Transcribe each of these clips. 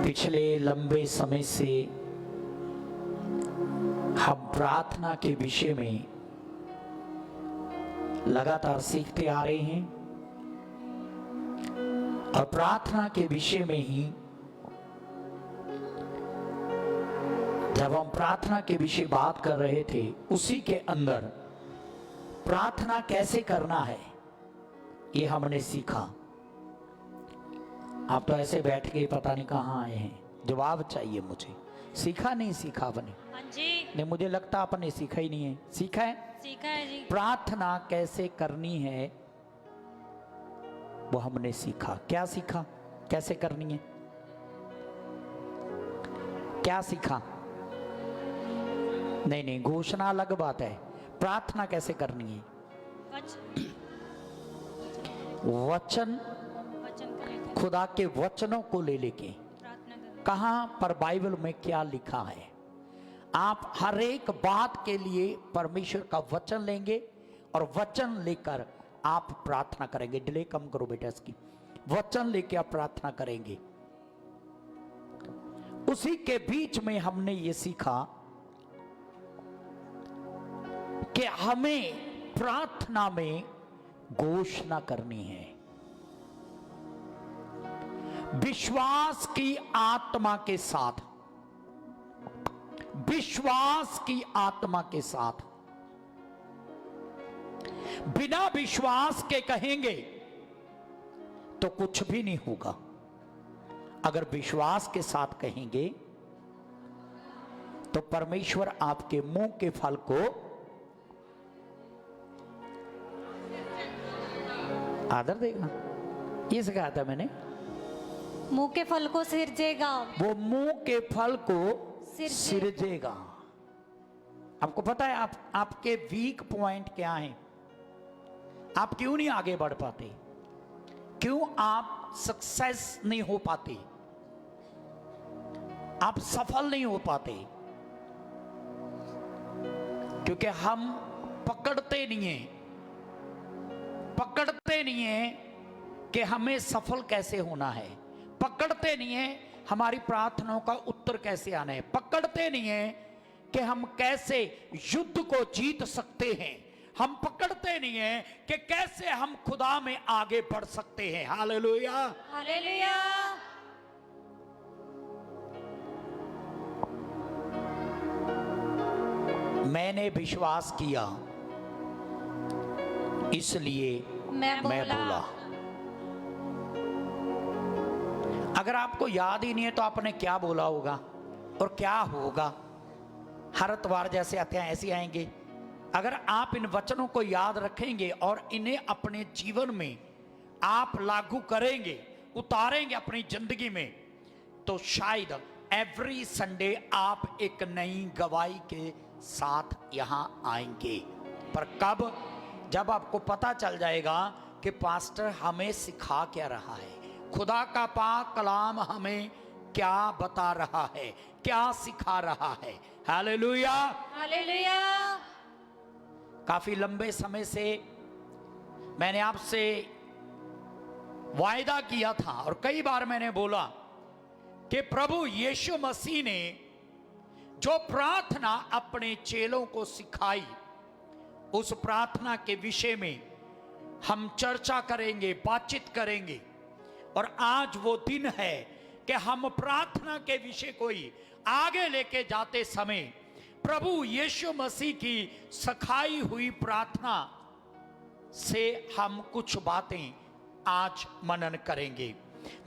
पिछले लंबे समय से हम प्रार्थना के विषय में लगातार सीखते आ रहे हैं और प्रार्थना के विषय में ही जब हम प्रार्थना के विषय बात कर रहे थे उसी के अंदर प्रार्थना कैसे करना है ये हमने सीखा। आप तो ऐसे बैठ के पता नहीं कहाँ आए हैं, जवाब चाहिए मुझे। सीखा नहीं सीखा आपने? हाँ जी। नहीं, मुझे लगता आपने सीखा ही नहीं है। सीखा है? सीखा है जी। प्रार्थना कैसे करनी है वो हमने सीखा। क्या सीखा? कैसे करनी है? क्या सीखा? नहीं नहीं, घोषणा अलग बात है। प्रार्थना कैसे करनी है? वचन खुदा के वचनों को ले लेके कहां पर बाइबल में क्या लिखा है, आप हर एक बात के लिए परमेश्वर का वचन लेंगे और वचन लेकर आप प्रार्थना करेंगे। डिले कम करो बेटा इसकी। वचन लेके आप प्रार्थना करेंगे। उसी के बीच में हमने ये सीखा कि हमें प्रार्थना में घोषणा करनी है, विश्वास की आत्मा के साथ। विश्वास की आत्मा के साथ। बिना विश्वास के कहेंगे तो कुछ भी नहीं होगा। अगर विश्वास के साथ कहेंगे तो परमेश्वर आपके मुंह के फल को आदर देगा। ये सिखाया था मैंने। मुंह के फल को सिरजेगा। वो मुंह के फल को सिरजेगा। आपको पता है आपके वीक पॉइंट क्या हैं? आप क्यों नहीं आगे बढ़ पाते? क्यों आप सक्सेस नहीं हो पाते? आप सफल नहीं हो पाते? क्योंकि हम पकड़ते नहीं हैं। पकड़ते नहीं है कि हमें सफल कैसे होना है। पकड़ते नहीं है हमारी प्रार्थनाओं का उत्तर कैसे आना है। पकड़ते नहीं है कि हम कैसे युद्ध को जीत सकते हैं। हम पकड़ते नहीं है कि कैसे हम खुदा में आगे बढ़ सकते हैं। Hallelujah, hallelujah. मैंने विश्वास किया इसलिए मैं बोला। अगर आपको याद ही नहीं है तो आपने क्या बोला होगा और क्या होगा? हर इतवार जैसे आते हैं ऐसे आएंगे। अगर आप इन वचनों को याद रखेंगे और इन्हें अपने जीवन में आप लागू करेंगे, उतारेंगे अपनी जिंदगी में, तो शायद एवरी संडे आप एक नई गवाही के साथ यहां आएंगे। पर कब? जब आपको पता चल जाएगा कि पास्टर हमें सिखा क्या रहा है, खुदा का पाक कलाम हमें क्या बता रहा है, क्या सिखा रहा है। Hallelujah, hallelujah. काफी लंबे समय से मैंने आपसे वायदा किया था और कई बार मैंने बोला कि प्रभु यीशु मसीह ने जो प्रार्थना अपने चेलों को सिखाई, उस प्रार्थना के विषय में हम चर्चा करेंगे, बातचीत करेंगे। और आज वो दिन है कि हम प्रार्थना के विषय को ही आगे लेके जाते समय प्रभु यीशु मसीह की सिखाई हुई प्रार्थना से हम कुछ बातें आज मनन करेंगे।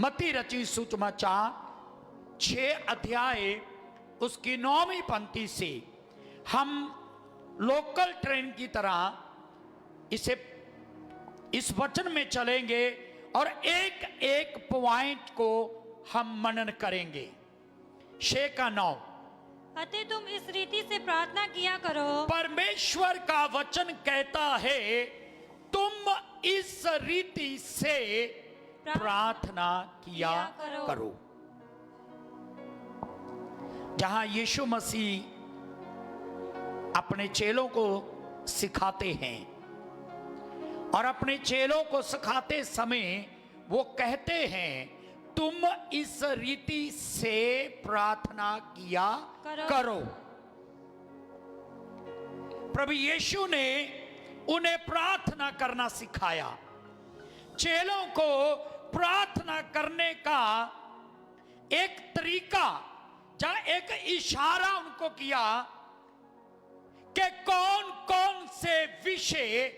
मत्ती रचित सुसमाचार 6 अध्याय उसकी 9वीं पंक्ति से हम लोकल ट्रेन की तरह इस वचन में चलेंगे और एक एक पॉइंट को हम मनन करेंगे। 6 का 9। अतः तुम इस रीति से प्रार्थना किया करो। परमेश्वर का वचन कहता है तुम इस रीति से प्रार्थना किया करो। जहां यीशु मसीह अपने चेलों को सिखाते हैं और अपने चेलों को सिखाते समय वो कहते हैं तुम इस रीति से प्रार्थना किया करो। प्रभु यीशु ने उन्हें प्रार्थना करना सिखाया। चेलों को प्रार्थना करने का एक तरीका, जहां एक इशारा उनको किया कि कौन कौन से विषय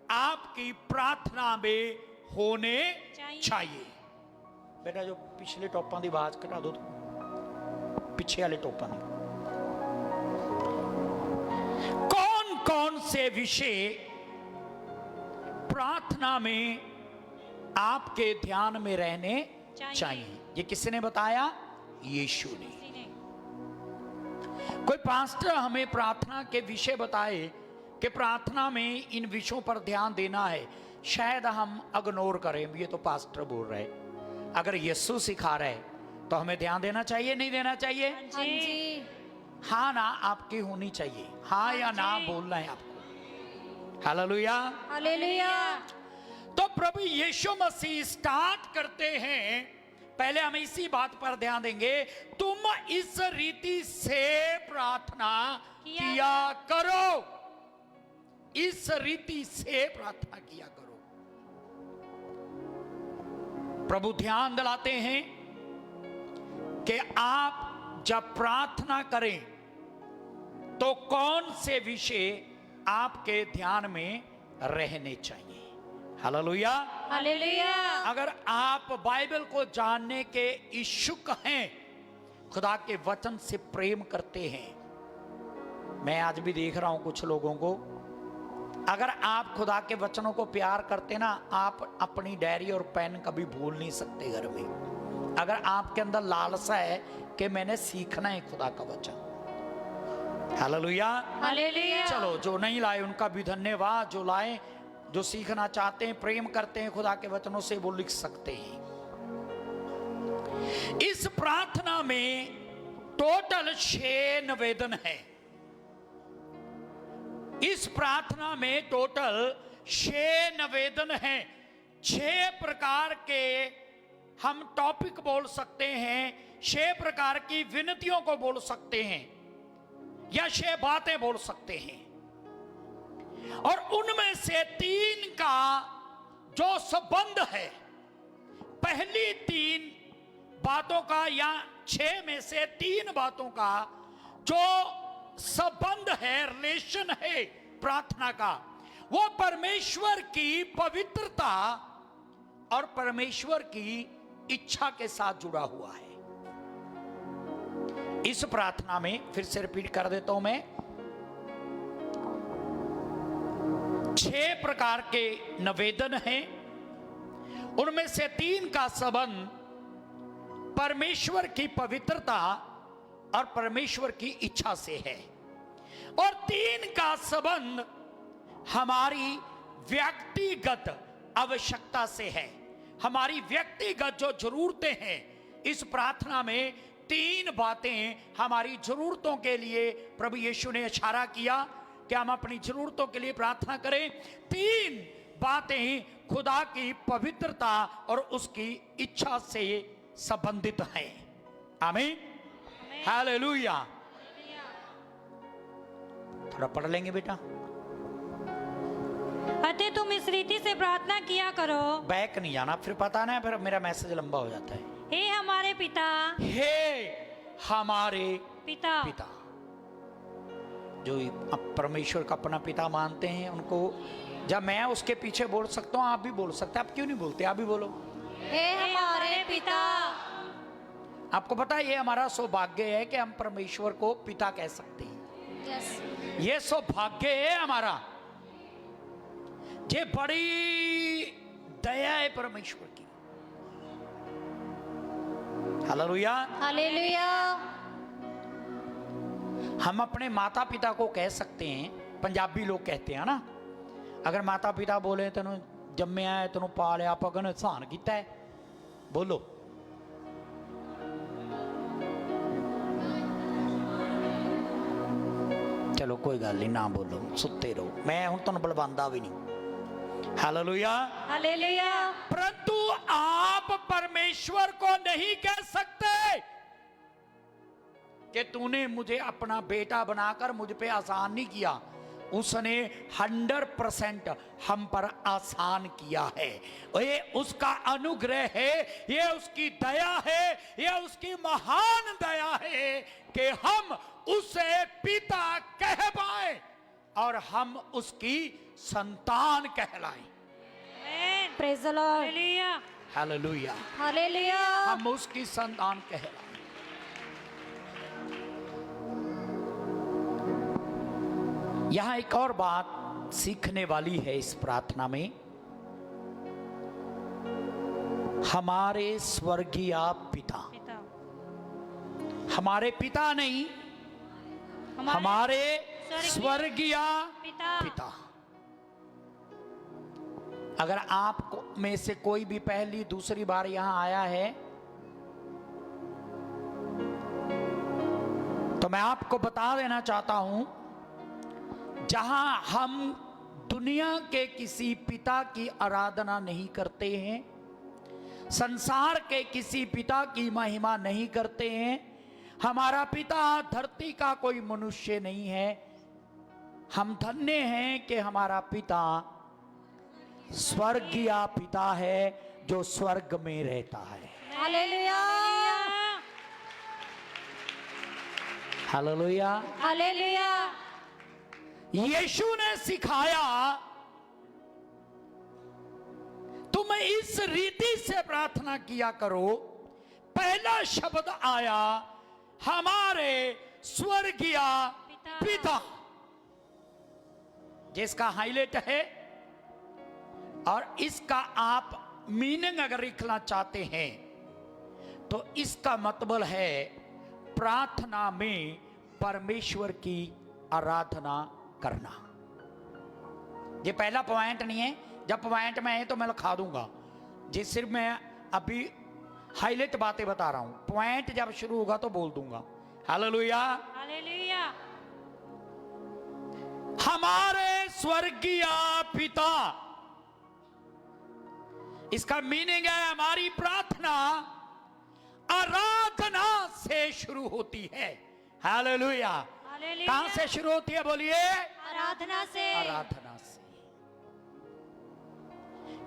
आपकी प्रार्थना में होने चाहिए। बेटा जो पिछले टॉपां दी आवाज घटा दो, पिछे वाले टॉपां दी। कौन कौन से विषय प्रार्थना में आपके ध्यान में रहने चाहिए? ये किसने बताया? यीशु ने। कोई पास्टर हमें प्रार्थना के विषय बताए कि प्रार्थना में इन विषयों पर ध्यान देना है, शायद हम इग्नोर करें, ये तो पास्टर बोल रहे। अगर यीशु सिखा रहे तो हमें ध्यान देना चाहिए, नहीं देना चाहिए? हाँ जी। हाँ ना आपकी होनी चाहिए, हाँ या ना बोलना है आपको। Hallelujah, hallelujah. तो प्रभु यीशु मसीह स्टार्ट करते हैं, पहले हम इसी बात पर ध्यान देंगे, तुम इस रीति से प्रार्थना किया करो। इस रीति से प्रार्थना किया करो। प्रभु ध्यान दिलाते हैं कि आप जब प्रार्थना करें तो कौन से विषय आपके ध्यान में रहने चाहिए। Hallelujah, hallelujah. अगर आप बाइबल को जानने के इच्छुक हैं, खुदा के वचन से प्रेम करते हैं, मैं आज भी देख रहा हूं कुछ लोगों को, अगर आप खुदा के वचनों को प्यार करते ना, आप अपनी डायरी और पेन कभी भूल नहीं सकते घर में। अगर आपके अंदर लालसा है कि मैंने सीखना है खुदा का वचन। Hallelujah, hallelujah. चलो जो नहीं लाए उनका भी धन्यवाद, जो लाए, जो सीखना चाहते हैं, प्रेम करते हैं खुदा के वचनों से, वो लिख सकते हैं। इस प्रार्थना में टोटल 6 निवेदन है। इस प्रार्थना में टोटल 6 निवेदन हैं। 6 प्रकार के हम टॉपिक बोल सकते हैं, 6 प्रकार की विनतियों को बोल सकते हैं, या 6 बातें बोल सकते हैं। और उनमें से 3 का जो संबंध है, पहली 3 बातों का, या 6 में से 3 बातों का जो संबंध है, रिलेशन है प्रार्थना का, वो परमेश्वर की पवित्रता और परमेश्वर की इच्छा के साथ जुड़ा हुआ है। इस प्रार्थना में फिर से रिपीट कर देता हूं मैं, 6 प्रकार के निवेदन हैं। उनमें से 3 का संबंध परमेश्वर की पवित्रता और परमेश्वर की इच्छा से है, और 3 का संबंध हमारी व्यक्तिगत आवश्यकता से है। हमारी व्यक्तिगत जो जरूरतें हैं, इस प्रार्थना में 3 बातें हमारी जरूरतों के लिए प्रभु यीशु ने इशारा किया कि हम अपनी जरूरतों के लिए प्रार्थना करें। 3 बातें खुदा की पवित्रता और उसकी इच्छा से संबंधित हैं। आमीन, हालेलुया। थोड़ा पढ़ लेंगे बेटा। अतः तुम इस रीति से प्रार्थना किया करो। बैक नहीं जाना, फिर पता ना, फिर मेरा मैसेज लंबा हो जाता है। हे हमारे पिता, हे हमारे पिता। पिता, जो परमेश्वर का अपना पिता मानते हैं, उनको जब मैं उसके पीछे बोल सकता हूँ, आप भी बोल सकते हैं। आप क्यों नहीं बोलते? आप भी बोलो, हे हमारे पिता। आपको पता है ये हमारा सौभाग्य है कि हम परमेश्वर को पिता कह सकते हैं। ये सौभाग्य है हमारा, ये बड़ी दया है परमेश्वर की। Hallelujah, hallelujah. हम अपने माता पिता को कह सकते हैं, पंजाबी लोग कहते हैं ना, अगर माता पिता बोले तेनों जम्मिया है, तेनों पालिया, पगन एहसान किया है, बोलो। चलो कोई गल नहीं, ना बोलो, सुते रहो। मैं हुण तुहानूं बुलवांदा भी नहीं, हालेलुया। हालेलुया। परंतु आप परमेश्वर को नहीं कह सकते कि तूने मुझे अपना बेटा बनाकर मुझ पे आसान नहीं किया। उसने 100% हम पर आसान किया है। ये उसका अनुग्रह है, ये उसकी दया है, ये उसकी महान दया है कि हम उसे पिता कह पाए और हम उसकी संतान कहलाएं। Praise the lord. Hallelujah. Hallelujah. Hallelujah. हम उसकी संतान कहलाएं। यहां एक और बात सीखने वाली है इस प्रार्थना में। हमारे स्वर्गीय पिता, पिता, हमारे पिता नहीं, हमारे स्वर्गीय पिता। अगर आप में से कोई भी पहली दूसरी बार यहां आया है तो मैं आपको बता देना चाहता हूं, जहां हम दुनिया के किसी पिता की आराधना नहीं करते हैं, संसार के किसी पिता की महिमा नहीं करते हैं, हमारा पिता धरती का कोई मनुष्य नहीं है। हम धन्य हैं कि हमारा पिता स्वर्गीय पिता है जो स्वर्ग में रहता है। हालेलुया। हालेलुया। हालेलुया। यीशु ने सिखाया तुम इस रीति से प्रार्थना किया करो। पहला शब्द आया हमारे स्वर्गीय पिता, जिसका हाईलाइट है, और इसका आप मीनिंग अगर लिखना चाहते हैं तो इसका मतलब है प्रार्थना में परमेश्वर की आराधना करना। ये पहला पॉइंट नहीं है, जब पॉइंट में है तो मैं लिखा दूंगा। जी सिर्फ मैं अभी हाईलाइट बातें बता रहा हूं, पॉइंट जब शुरू होगा तो बोल दूंगा। हालेलुया। हालेलुया। हमारे स्वर्गीय पिता, इसका मीनिंग है हमारी प्रार्थना आराधना से शुरू होती है। हालेलुया। कहां से शुरू होती है बोलिए? आराधना से। आराधना से,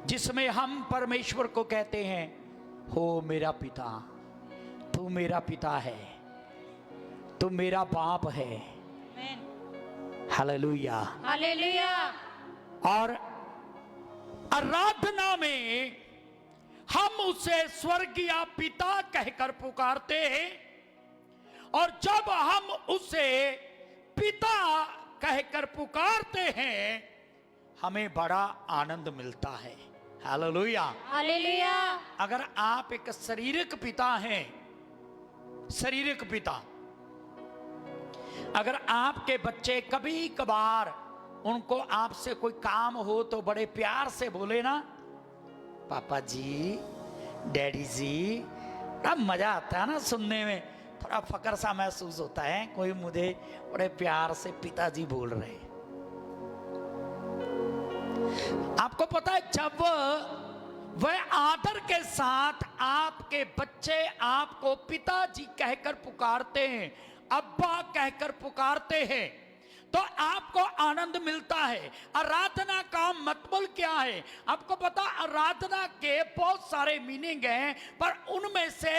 जिसमें हम परमेश्वर को कहते हैं, हो मेरा पिता, तू मेरा पिता है, तू मेरा बाप है। हालेलुया। हालेलुया। और आराधना में हम उसे स्वर्गीय पिता कहकर पुकारते हैं, और जब हम उसे पिता कहकर पुकारते हैं हमें बड़ा आनंद मिलता है। हालेलुया। हालेलुया। अगर आप एक शारीरिक पिता हैं, शारीरिक पिता, अगर आपके बच्चे कभी कभार उनको आपसे कोई काम हो तो बड़े प्यार से बोले ना, पापा जी, डैडी जी, बड़ा मजा आता है ना सुनने में, थोड़ा फकर सा महसूस होता है, कोई मुझे बड़े प्यार से पिताजी बोल रहे हैं। आपको पता है, जब वह आदर के साथ आपके बच्चे आपको पिताजी कहकर पुकारते हैं, अब्बा कहकर पुकारते हैं, तो आपको आनंद मिलता है। आराधना का मतलब क्या है? आपको पता, आराधना के बहुत सारे मीनिंग हैं, पर उनमें से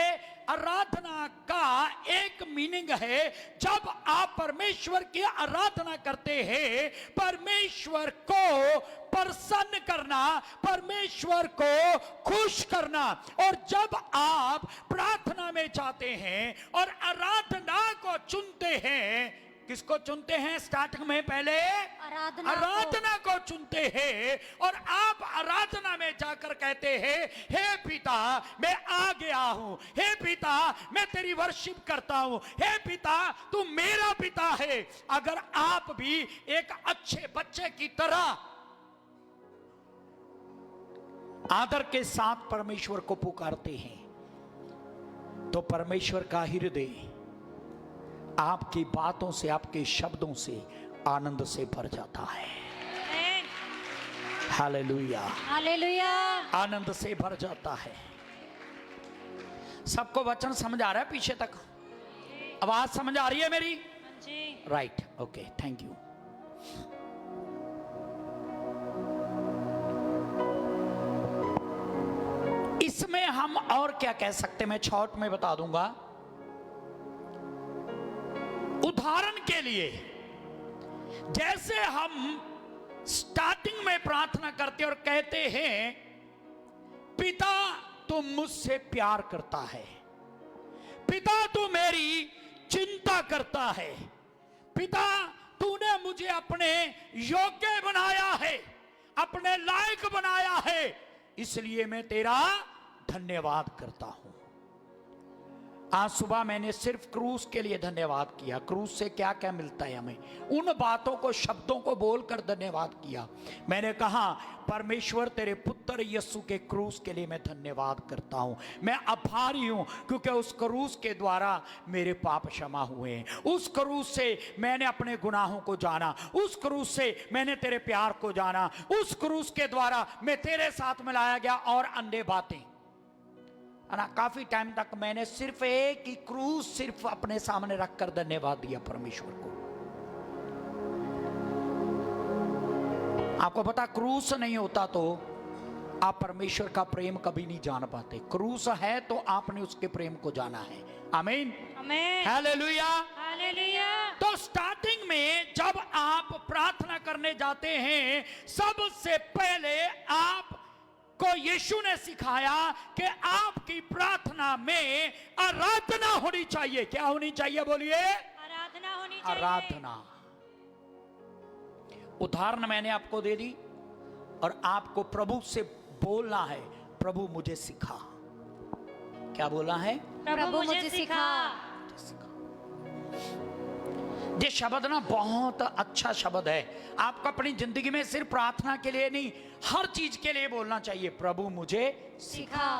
आराधना का एक मीनिंग है, जब आप परमेश्वर की आराधना करते हैं, परमेश्वर को प्रसन्न करना, परमेश्वर को खुश करना। और जब आप प्रार्थना में जाते हैं और आराधना को चुनते हैं, किसको चुनते हैं? स्टार्टिंग में पहले आराधना को चुनते हैं, और आप आराधना में जाकर कहते हैं, हे पिता मैं आ गया हूं, हे पिता मैं तेरी वर्शिप करता हूं, हे पिता तू मेरा पिता है। अगर आप भी एक अच्छे बच्चे की तरह आदर के साथ परमेश्वर को पुकारते हैं, तो परमेश्वर का हृदय आपकी बातों से, आपके शब्दों से आनंद से भर जाता है। Hallelujah, hallelujah. आनंद से भर जाता है। सबको वचन समझ आ रहा है? पीछे तक आवाज समझ आ रही है मेरी? हाँ जी। Right, okay, thank you. इसमें हम और क्या कह सकते, मैं शॉर्ट में बता दूंगा। उदाहरण के लिए, जैसे हम स्टार्टिंग में प्रार्थना करते और कहते हैं, पिता तू मुझसे प्यार करता है, पिता तू मेरी चिंता करता है, पिता तूने मुझे अपने योग्य बनाया है, अपने लायक बनाया है, इसलिए मैं तेरा धन्यवाद करता हूं। आज सुबह मैंने सिर्फ क्रूस के लिए धन्यवाद किया। क्रूस से क्या क्या मिलता है हमें, उन बातों को, शब्दों को बोलकर धन्यवाद किया। मैंने कहा, परमेश्वर तेरे पुत्र यीशु के क्रूस के लिए मैं धन्यवाद करता हूं। मैं आभारी हूं क्योंकि उस क्रूस के द्वारा मेरे पाप क्षमा हुए हैं। उस क्रूस से मैंने अपने गुनाहों को जाना, उस क्रूस से मैंने तेरे प्यार को जाना, उस क्रूस के द्वारा मैं तेरे साथ मिलाया गया। और अन्य बातें है ना, काफी टाइम तक मैंने सिर्फ एक ही क्रूस सिर्फ अपने सामने रखकर धन्यवाद दिया परमेश्वर को। आपको पता, क्रूस नहीं होता तो आप परमेश्वर का प्रेम कभी नहीं जान पाते। क्रूस है तो आपने उसके प्रेम को जाना है। आमीन, आमीन, हालेलुया, हालेलुया। तो स्टार्टिंग में जब आप प्रार्थना करने जाते हैं, सबसे पहले आप को यीशु ने सिखाया कि आपकी प्रार्थना में आराधना होनी चाहिए। क्या होनी चाहिए? बोलिए, आराधना होनी चाहिए। आराधना। उदाहरण मैंने आपको दे दी और आपको प्रभु से बोलना है, प्रभु मुझे सिखा। क्या बोला है? प्रभु मुझे सिखा। ये शब्द ना बहुत अच्छा शब्द है। आपको अपनी जिंदगी में सिर्फ प्रार्थना के लिए नहीं, हर चीज के लिए बोलना चाहिए, प्रभु मुझे सिखा।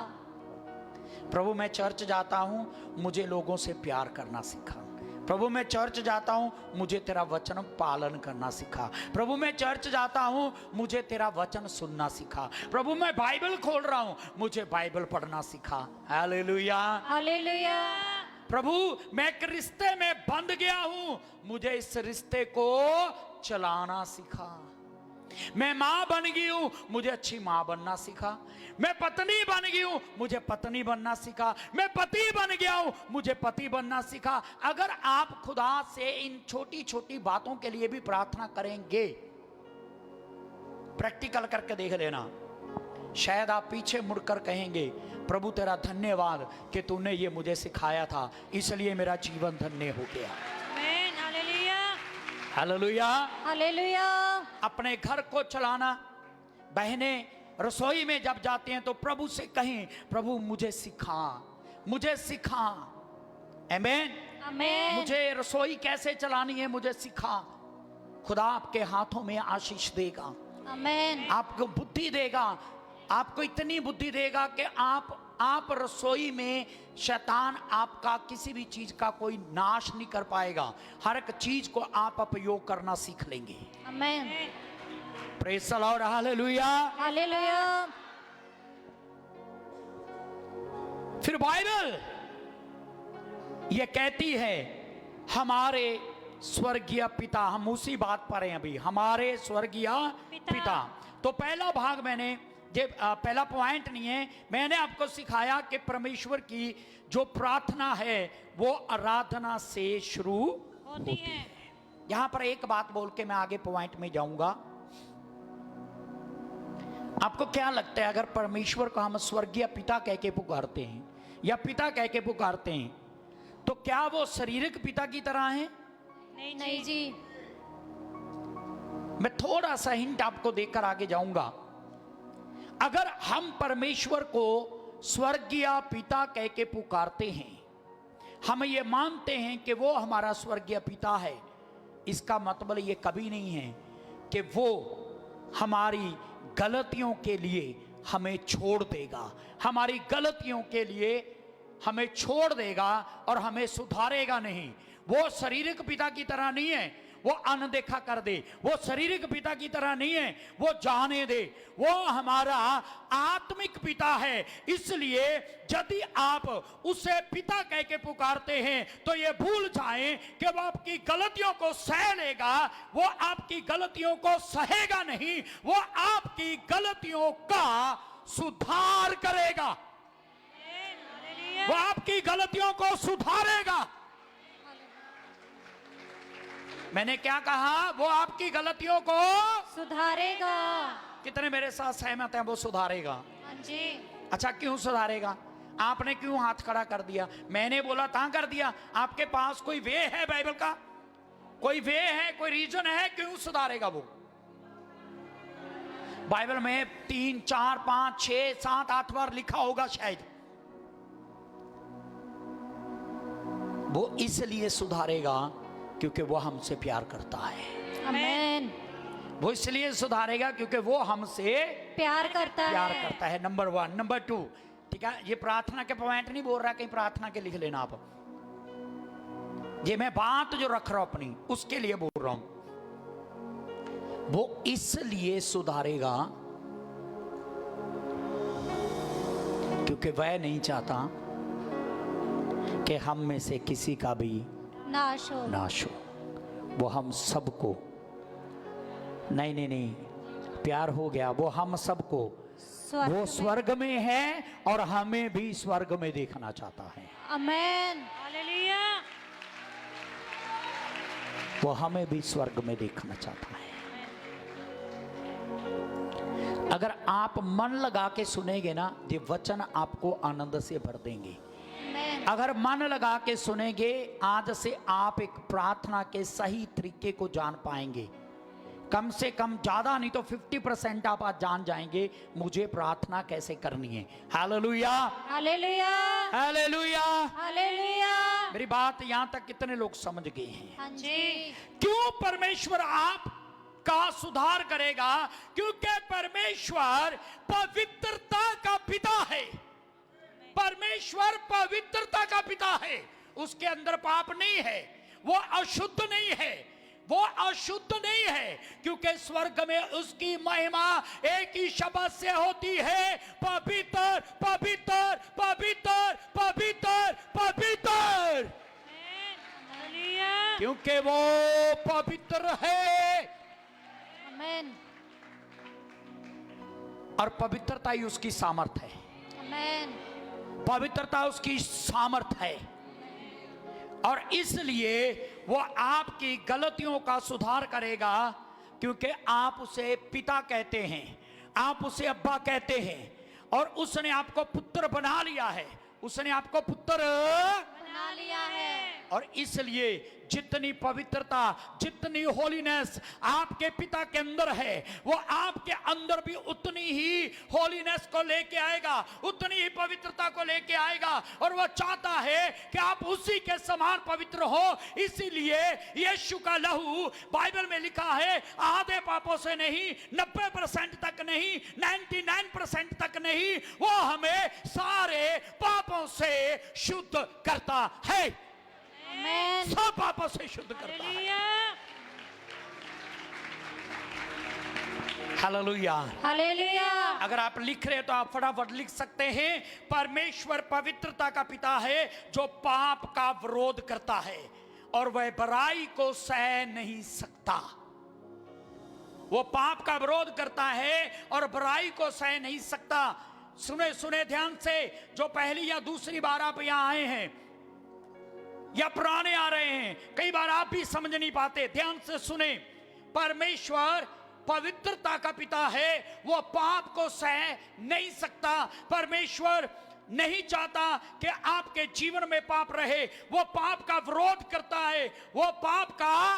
प्रभु मैं चर्च जाता हूं, मुझे लोगों से प्यार करना सिखा। प्रभु मैं चर्च जाता हूं, मुझे तेरा वचन पालन करना सिखा। प्रभु मैं चर्च जाता हूं, मुझे तेरा वचन सुनना सिखा। प्रभु मैं बाइबल खोल रहा हूं, मुझे बाइबल पढ़ना सिखा। Hallelujah, hallelujah. प्रभु मैं एक रिश्ते में बंध गया हूं, मुझे इस रिश्ते को चलाना सिखा। मैं मां बन गई हूं, मुझे अच्छी मां बनना सिखा। मैं पत्नी बन गई हूं, मुझे पत्नी बनना सिखा। मैं पति बन गया हूं, मुझे पति बनना सिखा। अगर आप खुदा से इन छोटी छोटी बातों के लिए भी प्रार्थना करेंगे, प्रैक्टिकल करके देख लेना, शायद आप पीछे मुड़कर कहेंगे, प्रभु तेरा धन्यवाद कि तूने ये मुझे सिखाया था, इसलिए मेरा जीवन धन्य हो गया। आमीन, हालेलुया, हालेलुया, हालेलुया। अपने घर को चलाना, बहनें रसोई में जब जाते हैं तो प्रभु से कहें, प्रभु मुझे सिखा, मुझे सिखा। आमीन, आमीन। मुझे रसोई कैसे चलानी है मुझे सिखा। खुदा आपके हाथों में आशीष देगा, आमीन। आपको बुद्धि देगा, आपको इतनी बुद्धि देगा कि आप रसोई में शैतान आपका किसी भी चीज का कोई नाश नहीं कर पाएगा। हर एक चीज को आप उपयोग करना सीख लेंगे। आमीन, praise the lord, hallelujah, hallelujah. फिर बाइबल ये कहती है, हमारे स्वर्गीय पिता, हम उसी बात पर हैं अभी, हमारे स्वर्गीय पिता। तो पहला भाग मैंने, ये पहला पॉइंट नहीं है, मैंने आपको सिखाया कि परमेश्वर की जो प्रार्थना है वो आराधना से शुरू होती है। यहां पर एक बात बोल के मैं आगे पॉइंट में जाऊंगा। आपको क्या लगता है, अगर परमेश्वर को हम स्वर्गीय पिता कह के पुकारते हैं या पिता कह के पुकारते हैं, तो क्या वो शारीरिक पिता की तरह है? नहीं जी। मैं थोड़ा सा हिंट आपको देकर आगे जाऊंगा। अगर हम परमेश्वर को स्वर्गीय पिता कह के पुकारते हैं, हम ये मानते हैं कि वो हमारा स्वर्गीय पिता है, इसका मतलब ये कभी नहीं है कि वो हमारी गलतियों के लिए हमें छोड़ देगा, हमारी गलतियों के लिए हमें छोड़ देगा और हमें सुधारेगा नहीं। वो शारीरिक पिता की तरह नहीं है, वो अनदेखा कर दे। वो शारीरिक पिता की तरह नहीं है, वो जाने दे, वो हमारा आत्मिक पिता है। इसलिए यदि आप उसे पिता कह के पुकारते हैं तो ये भूल जाएं कि वो आपकी गलतियों को सह लेगा। वो आपकी गलतियों को सहेगा नहीं, वो आपकी गलतियों का सुधार करेगा। वो आपकी गलतियों को सुधारेगा। मैंने क्या कहा? वो आपकी गलतियों को सुधारेगा। कितने मेरे साथ सहमत हैं? वो सुधारेगा। हाँ जी। अच्छा, क्यों सुधारेगा? आपने क्यों हाथ खड़ा कर दिया? मैंने बोला ता कर दिया। आपके पास कोई वे है बाइबल का? कोई वे है, कोई रीजन है क्यों सुधारेगा? वो बाइबल में 3, 4, 5, 6, 7, 8 बार लिखा होगा शायद। वो इसलिए सुधारेगा क्योंकि वो हमसे प्यार करता है। आमीन। वो इसलिए सुधारेगा क्योंकि वो हमसे प्यार करता है। नंबर 1। नंबर 2, ठीक है, ये प्रार्थना के पॉइंट नहीं बोल रहा, कहीं प्रार्थना के लिख लेना आप। ये मैं बात जो रख रहा हूं अपनी, उसके लिए बोल रहा हूं। वो इसलिए सुधारेगा क्योंकि वह नहीं चाहता कि हम में से किसी का भी नाश हो। वो हम सबको, नहीं, प्यार हो गया। वो हम सबको, वो स्वर्ग में है और हमें भी स्वर्ग में देखना चाहता है। आमीन। हालेलुया। वो हमें भी स्वर्ग में देखना चाहता है। अगर आप मन लगा के सुनेंगे ना, ये वचन आपको आनंद से भर देंगे। अगर मन लगा के सुनेंगे, आज से आप एक प्रार्थना के सही तरीके को जान पाएंगे। कम से कम, ज्यादा नहीं तो 50% आप आज जान जाएंगे मुझे प्रार्थना कैसे करनी है। Hallelujah, hallelujah, hallelujah, hallelujah. मेरी बात यहां तक कितने लोग समझ गए हैं? हाँ जी। क्यों परमेश्वर आप का सुधार करेगा? क्योंकि परमेश्वर पवित्रता का पिता है। परमेश्वर पवित्रता का पिता है। उसके अंदर पाप नहीं है, वो अशुद्ध नहीं है, वो अशुद्ध नहीं है, क्योंकि स्वर्ग में उसकी महिमा एक ही शब्द से होती है, पवित्र, पवित्र, पवित्र, पवित्र, पवित्र। क्योंकि वो पवित्र है। आमीन। और पवित्रता ही उसकी सामर्थ है। आमीन। पवित्रता उसकी सामर्थ है। और इसलिए वो आपकी गलतियों का सुधार करेगा, क्योंकि आप उसे पिता कहते हैं, आप उसे अब्बा कहते हैं, और उसने आपको पुत्र बना लिया है। उसने आपको पुत्र बना लिया है। और इसलिए जितनी पवित्रता, जितनी होलीनेस आपके पिता के अंदर है, वो आपके अंदर भी उतनी ही होलीनेस को लेके आएगा, उतनी ही पवित्रता को लेके आएगा। और वो चाहता है कि आप उसी के समान पवित्र हो। इसीलिए यीशु का लहू, बाइबल में लिखा है, आधे पापों से नहीं, 90% तक नहीं, 99% तक नहीं, वो हमें सारे पापों से शुद्ध करता है। सब पापों से शुद्ध करता है। Hallelujah, hallelujah. अगर आप लिख रहे हो तो आप फटाफट लिख सकते हैं, परमेश्वर पवित्रता का पिता है जो पाप का विरोध करता है और वह बुराई को सह नहीं सकता। वो पाप का विरोध करता है और बुराई को सह नहीं सकता। सुने सुने ध्यान से, जो पहली या दूसरी बार आप यहां आए हैं या पुराने आ रहे हैं, कई बार आप भी समझ नहीं पाते, ध्यान से सुने। परमेश्वर पवित्रता का पिता है, वो पाप को सह नहीं सकता। परमेश्वर नहीं चाहता कि आपके जीवन में पाप रहे। वो पाप का विरोध करता है, वो पाप का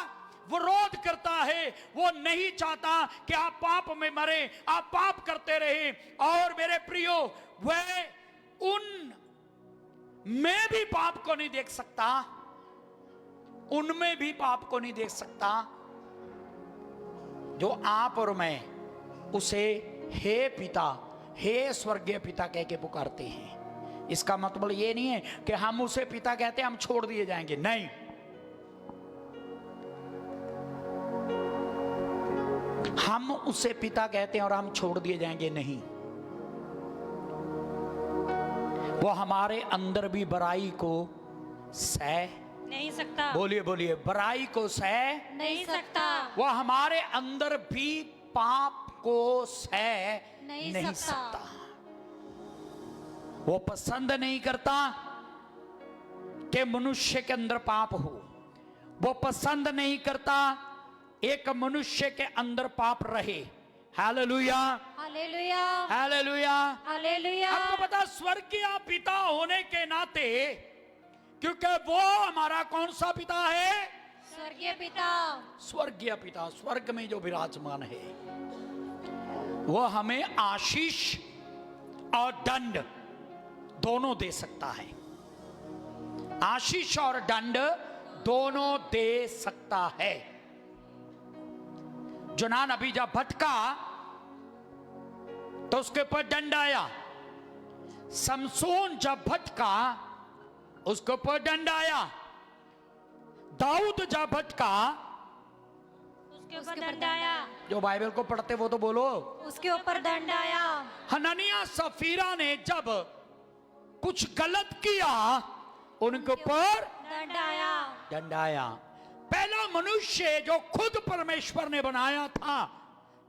विरोध करता है। वो नहीं चाहता कि आप पाप में मरे, आप पाप करते रहे। और मेरे प्रियो, वह उन में भी पाप को नहीं देख सकता, उनमें भी पाप को नहीं देख सकता जो आप और मैं उसे हे पिता, हे स्वर्गीय पिता कह के पुकारते हैं। इसका मतलब ये नहीं है कि हम उसे पिता कहते हैं हम छोड़ दिए जाएंगे, नहीं। हम उसे पिता कहते हैं और हम छोड़ दिए जाएंगे, नहीं। वो हमारे अंदर भी बुराई को सह नहीं सकता। बोलिए बोलिए, बुराई को सह नहीं सकता। वो हमारे अंदर भी पाप को सह नहीं नहीं सकता। सकता। वो पसंद नहीं करता कि मनुष्य के अंदर पाप हो। वो पसंद नहीं करता एक मनुष्य के अंदर पाप रहे। Hallelujah, hallelujah, hallelujah. हालेलुया। आपको पता, स्वर्गीय पिता होने के नाते, क्योंकि वो हमारा कौन सा पिता है? स्वर्गीय पिता। स्वर्गीय पिता, स्वर्ग में जो विराजमान है, वो हमें आशीष और दंड दोनों दे सकता है। आशीष और दंड दोनों दे सकता है। जोनान अभी जब भटका तो उसके ऊपर दंड आया। समसोन जब भटका उसके ऊपर दंड आया। दाऊद जब भटका उसके ऊपर दंड आया। जो बाइबल को पढ़ते वो तो बोलो, उसके ऊपर दंड आया। हननिया सफीरा ने जब कुछ गलत किया उनके ऊपर दंड आया। दंड आया। पहला मनुष्य जो खुद परमेश्वर ने बनाया था,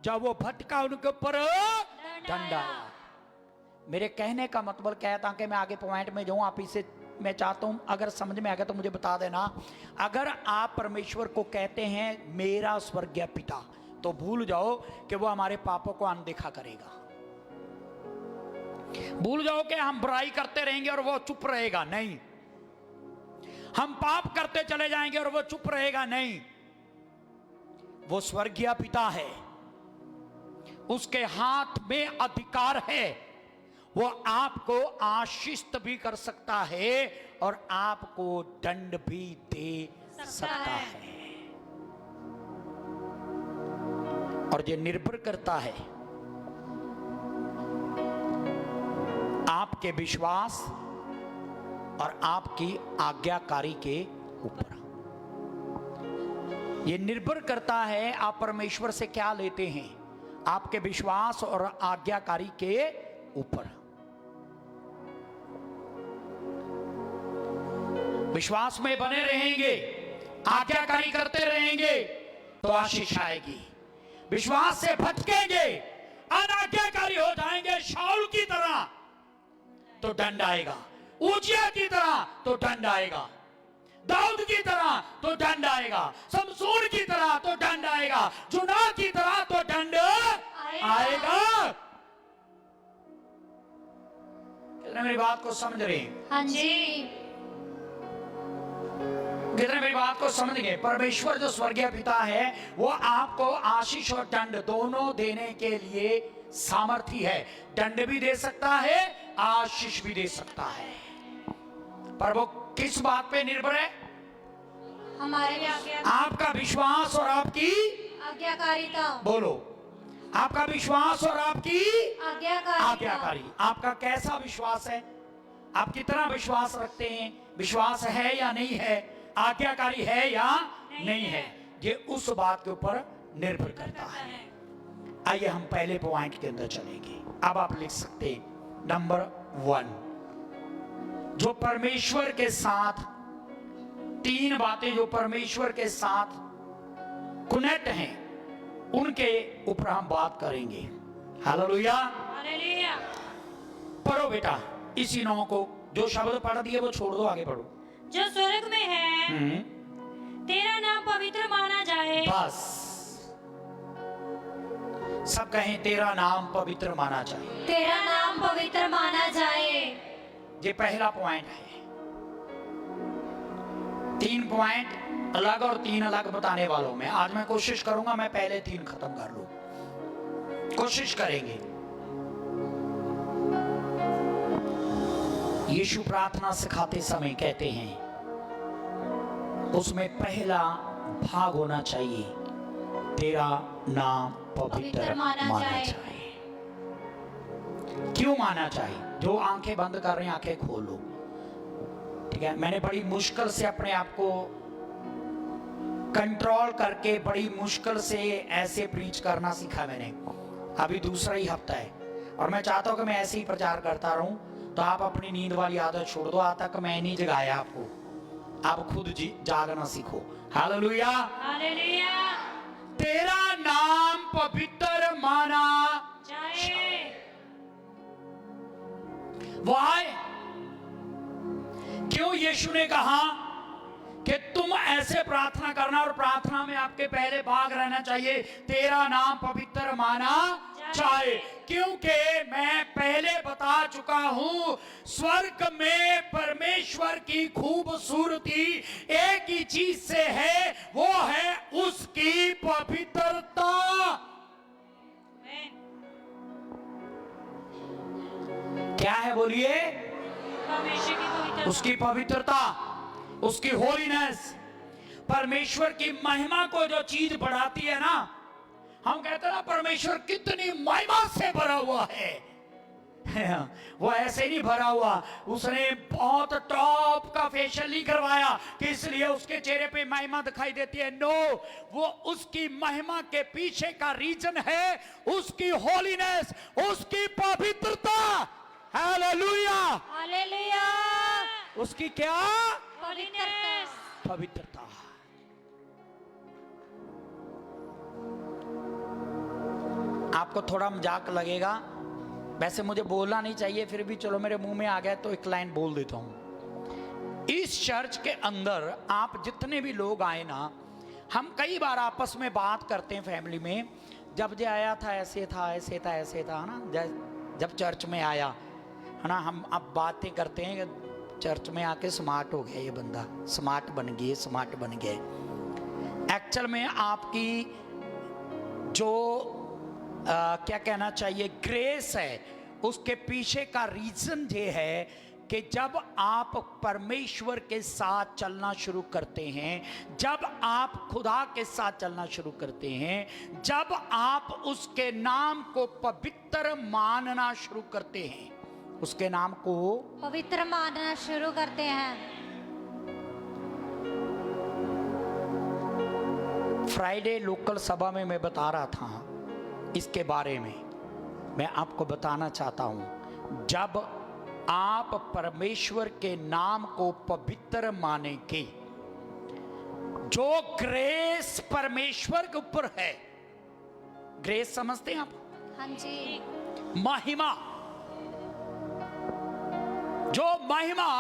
जब वो भटका उनके ऊपर दंड आया। मेरे कहने का मतलब क्या है, ताकि मैं आगे पॉइंट में जाऊं, आप इसे मैं चाहता हूं अगर समझ में आ गया तो मुझे बता देना। अगर आप परमेश्वर को कहते हैं मेरा स्वर्गीय पिता, तो भूल जाओ कि वो हमारे पापों को अनदेखा करेगा। भूल जाओ कि हम बुराई करते रहेंगे और वो चुप रहेगा, नहीं। हम पाप करते चले जाएंगे और वो चुप रहेगा, नहीं। वो स्वर्गीय पिता है, उसके हाथ में अधिकार है। वो आपको आशीष भी कर सकता है और आपको दंड भी दे सकता है। और ये निर्भर करता है आपके विश्वास और आपकी आज्ञाकारी के ऊपर। ये निर्भर करता है आप परमेश्वर से क्या लेते हैं, आपके विश्वास और आज्ञाकारी के ऊपर। विश्वास में बने रहेंगे, आज्ञाकारी करते रहेंगे तो आशीष आएगी। विश्वास से भटकेंगे, अनाज्ञाकारी हो जाएंगे शाऊल की तरह, तो दंड आएगा। उजिया की तरह तो दंड आएगा। दाऊद की तरह तो दंड आएगा। समसून की तरह तो दंड आएगा। जुना की तरह तो दंड आएगा। कितने मेरी बात को समझ रहे हैं? हाँ जी। कितने मेरी बात को समझ गए? परमेश्वर जो स्वर्गीय पिता है वो आपको आशीष और दंड दोनों देने के लिए सामर्थी है। दंड भी दे सकता है, आशीष भी दे सकता है। पर वो किस बात पे निर्भर है? हमारे आज्ञा, आपका विश्वास और आपकी आज्ञाकारिता। बोलो, आपका विश्वास और आपकी आज्ञाकारिता। आज्ञाकारी। आपका कैसा विश्वास है? आप कितना विश्वास रखते हैं? विश्वास है या नहीं है? आज्ञाकारी है या नहीं है? ये उस बात के ऊपर निर्भर करता है। आइए हम पहले पॉइंट के अंदर चलेंगे। अब आप लिख सकते हैं नंबर 1, जो परमेश्वर के साथ, 3 बातें जो परमेश्वर के साथ कनेक्ट हैं उनके ऊपर हम बात करेंगे। Hallelujah, hallelujah. पढ़ो बेटा इसी 9 को, जो शब्द पढ़ दिए वो छोड़ दो, आगे पढ़ो। जो स्वर्ग में है, तेरा नाम पवित्र माना जाए। बस सब कहें तेरा नाम पवित्र माना जाए। तेरा नाम पवित्र माना जाए। ये पहला पॉइंट है। 3 पॉइंट अलग और 3 अलग बताने वालों में आज मैं कोशिश करूंगा मैं पहले 3 खत्म कर लूं। कोशिश करेंगे। यीशु प्रार्थना सिखाते समय कहते हैं उसमें पहला भाग होना चाहिए तेरा नाम पवित्र माना जाए। क्यों माना चाहिए? जो आंखें बंद कर रहे हैं आंखें खोलो, ठीक है? मैंने बड़ी मुश्किल से अपने आप को कंट्रोल करके बड़ी मुश्किल से ऐसे प्रीच करना सीखा मैंने। अभी दूसरा ही हफ्ता है और मैं चाहता हूं कि मैं ऐसे ही प्रचार करता रहूं। तो आप अपनी नींद वाली आदत छोड़ दो। आज तक मैं नहीं जगाया आपको, आप खुद जागना सीखो। Hallelujah, hallelujah. तेरा नाम पवित्र माना जाए। वाय, क्यों यीशु ने कहा कि तुम ऐसे प्रार्थना करना और प्रार्थना में आपके पहले भाग रहना चाहिए, तेरा नाम पवित्र माना जाए। क्योंकि मैं पहले बता चुका हूं, स्वर्ग में परमेश्वर की खूबसूरती एक ही चीज से है, वो है उसकी पवित्रता। क्या है बोलिए? परमेश्वर की पवित्रता। उसकी पवित्रता, उसकी होलीनेस। परमेश्वर की महिमा को जो चीज बढ़ाती है ना, हम कहते हैं ना परमेश्वर कितनी महिमा से भरा हुआ है। वो ऐसे नहीं भरा हुआ, उसने बहुत टॉप का फेशियल नहीं करवाया कि इसलिए उसके चेहरे पे महिमा दिखाई देती है। नो, वो उसकी महिमा के पीछे का रीजन है उसकी होलीनेस, उसकी पवित्रता। Hallelujah, hallelujah. उसकी क्या? पवित्रता। पवित्रता। आपको थोड़ा मजाक लगेगा, वैसे मुझे बोलना नहीं चाहिए, फिर भी चलो मेरे मुंह में आ गया तो एक लाइन बोल देता हूं। इस चर्च के अंदर आप जितने भी लोग आए ना, हम कई बार आपस में बात करते हैं फैमिली में, जब जे आया था ऐसे था ऐसे था ऐसे था ना, जब चर्च में आया है ना, हम अब बातें करते हैं कि चर्च में आके स्मार्ट हो गया ये बंदा, स्मार्ट बन गए, स्मार्ट बन गए। एक्चुअल में आपकी जो क्या कहना चाहिए ग्रेस है, उसके पीछे का रीजन ये है कि जब आप परमेश्वर के साथ चलना शुरू करते हैं, जब आप खुदा के साथ चलना शुरू करते हैं, जब आप उसके नाम को पवित्र मानना शुरू करते हैं, उसके नाम को पवित्र मानना शुरू करते हैं। फ्राइडे लोकल सभा में मैं बता रहा था इसके बारे में। मैं आपको बताना चाहता हूं, जब आप परमेश्वर के नाम को पवित्र मानेंगे, जो ग्रेस परमेश्वर के ऊपर है, ग्रेस समझते हैं आप? हाँ जी। महिमा, जो महिमा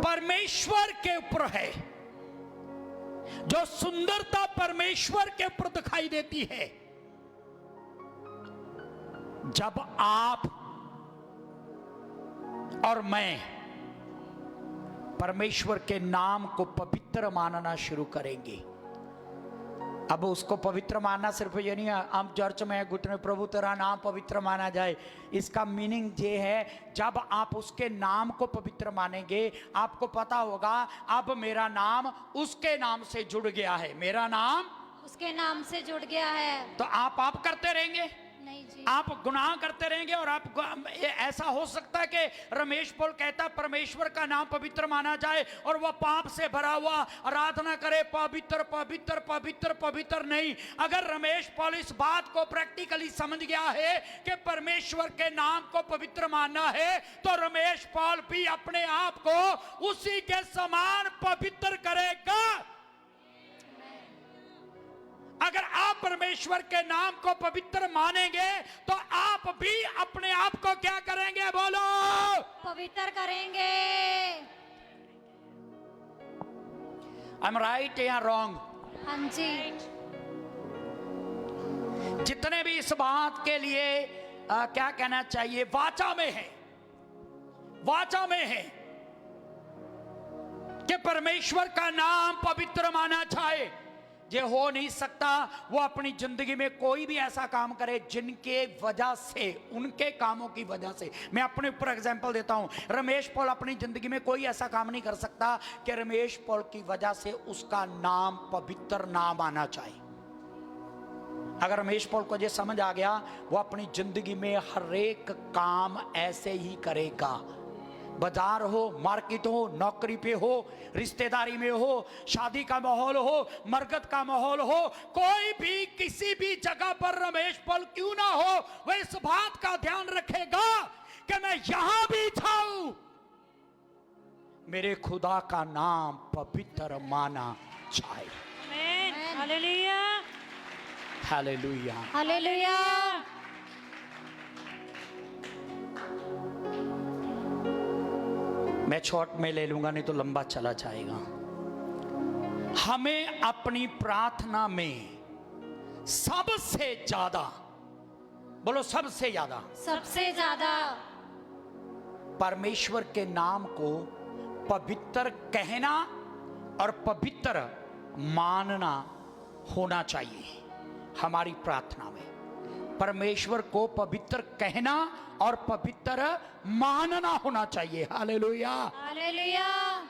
परमेश्वर के ऊपर है, जो सुंदरता परमेश्वर के ऊपर दिखाई देती है, जब आप और मैं परमेश्वर के नाम को पवित्र मानना शुरू करेंगे। अब उसको पवित्र मानना सिर्फ ये नहीं है हम चर्च में घुटने प्रभु तेरा नाम पवित्र माना जाए। इसका मीनिंग ये है, जब आप उसके नाम को पवित्र मानेंगे, आपको पता होगा अब मेरा नाम उसके नाम से जुड़ गया है, मेरा नाम उसके नाम से जुड़ गया है। तो आप करते रहेंगे, नहीं जी। आप गुनाह करते रहेंगे। और आप ऐसा हो सकता है कि रमेश पॉल कहता है परमेश्वर का नाम पवित्र माना जाए और वह पाप से भरा हुआ आराधना करे, पवित्र पवित्र पवित्र पवित्र नहीं। अगर रमेश पॉल इस बात को प्रैक्टिकली समझ गया है कि परमेश्वर के नाम को पवित्र मानना है, तो रमेश पॉल भी अपने आप को उसी के समान पवित्र करेगा। अगर आप परमेश्वर के नाम को पवित्र मानेंगे तो आप भी अपने आप को क्या करेंगे? बोलो, पवित्र करेंगे। आई एम राइट या रॉन्ग? हाँ जी। जितने भी इस बात के लिए क्या कहना चाहिए, वाचा में है, वाचा में है कि परमेश्वर का नाम पवित्र माना जाए, ये हो नहीं सकता। वो अपनी जिंदगी में कोई भी ऐसा काम करे जिनके वजह से, उनके कामों की वजह से, मैं अपने ऊपर एग्जांपल देता हूं, रमेश पॉल अपनी जिंदगी में कोई ऐसा काम नहीं कर सकता कि रमेश पॉल की वजह से उसका नाम पवित्र ना माना जाए। अगर रमेश पॉल को ये समझ आ गया, वो अपनी जिंदगी में हर एक काम ऐसे ही करेगा बाजार हो, मार्केट हो, नौकरी पे हो, रिश्तेदारी में हो, शादी का माहौल हो, मरगत का माहौल हो, कोई भी किसी भी जगह पर रमेश पल क्यों ना हो, वह इस बात का ध्यान रखेगा कि मैं यहां भी जाऊं, मेरे खुदा का नाम पवित्र माना जाए। आमीन। हालेलुया। हालेलुया। हालेलुया। मैं शॉर्ट में ले लूंगा, नहीं तो लंबा चला जाएगा। हमें अपनी प्रार्थना में सबसे ज्यादा, बोलो सबसे ज्यादा, सबसे ज्यादा परमेश्वर के नाम को पवित्र कहना और पवित्र मानना होना चाहिए। हमारी प्रार्थना में परमेश्वर को पवित्र कहना और पवित्र मानना होना चाहिए। हालेलुया। हालेलुया।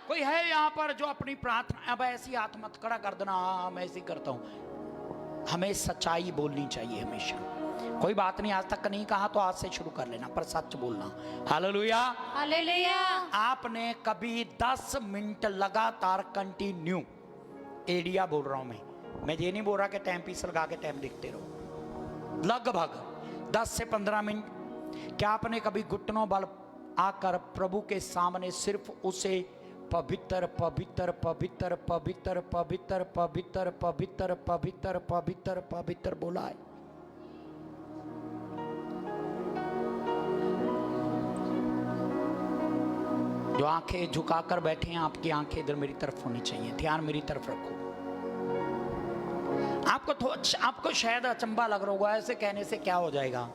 कोई है यहाँ पर जो अपनी प्रार्थना, अब ऐसी हाथ मत खड़ा कर देना, हाँ मैं ऐसे करता हूँ। हमें सच्चाई बोलनी चाहिए हमेशा। कोई बात नहीं, आज तक नहीं कहा तो आज से शुरू कर लेना, पर सच बोलना। हालेलुया। हालेलुया। आपने कभी 10 मिनट लगातार कंटिन्यू, एडिया बोल रहा हूं मैं ये नहीं बोल रहा कि टाइम पीस लगा के टाइम देखते रहो, लगभग 10 से 15 मिनट, क्या आपने कभी घुटनों बल आकर प्रभु के सामने सिर्फ उसे पवित्र पवित्र पवित्र पवित्र पवित्र पवित्र पवित्र पवित्र पवित्र पवित्र बोला है? जो आंखें झुकाकर बैठे हैं, आपकी आंखें इधर मेरी तरफ होनी चाहिए, ध्यान मेरी तरफ रखो। आपको शायद अचंभा लग रहा होगा, ऐसे कहने से क्या हो जाएगा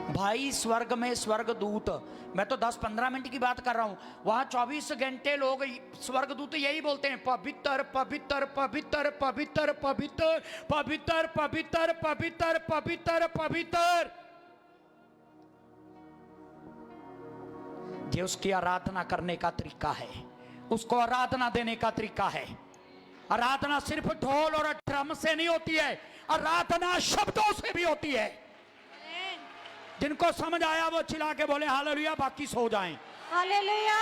भाई, स्वर्ग में स्वर्गदूत, मैं तो 10-15 मिनट की बात कर रहा हूं, वहां 24 घंटे लोग स्वर्गदूत यही बोलते हैं, पवित्र पवित्र पवित्र पवित्र पवित्र पवित्र पवित्र पवित्र पवित्र पवित्र। ये उसकी आराधना करने का तरीका है, उसको आराधना देने का तरीका है। आराधना सिर्फ ढोल और ड्रम से नहीं होती है, आराधना शब्दों से भी होती है। जिनको समझ आया वो चिल्ला के बोले हालेलुया, बाकी सो जाएं। हालेलुया।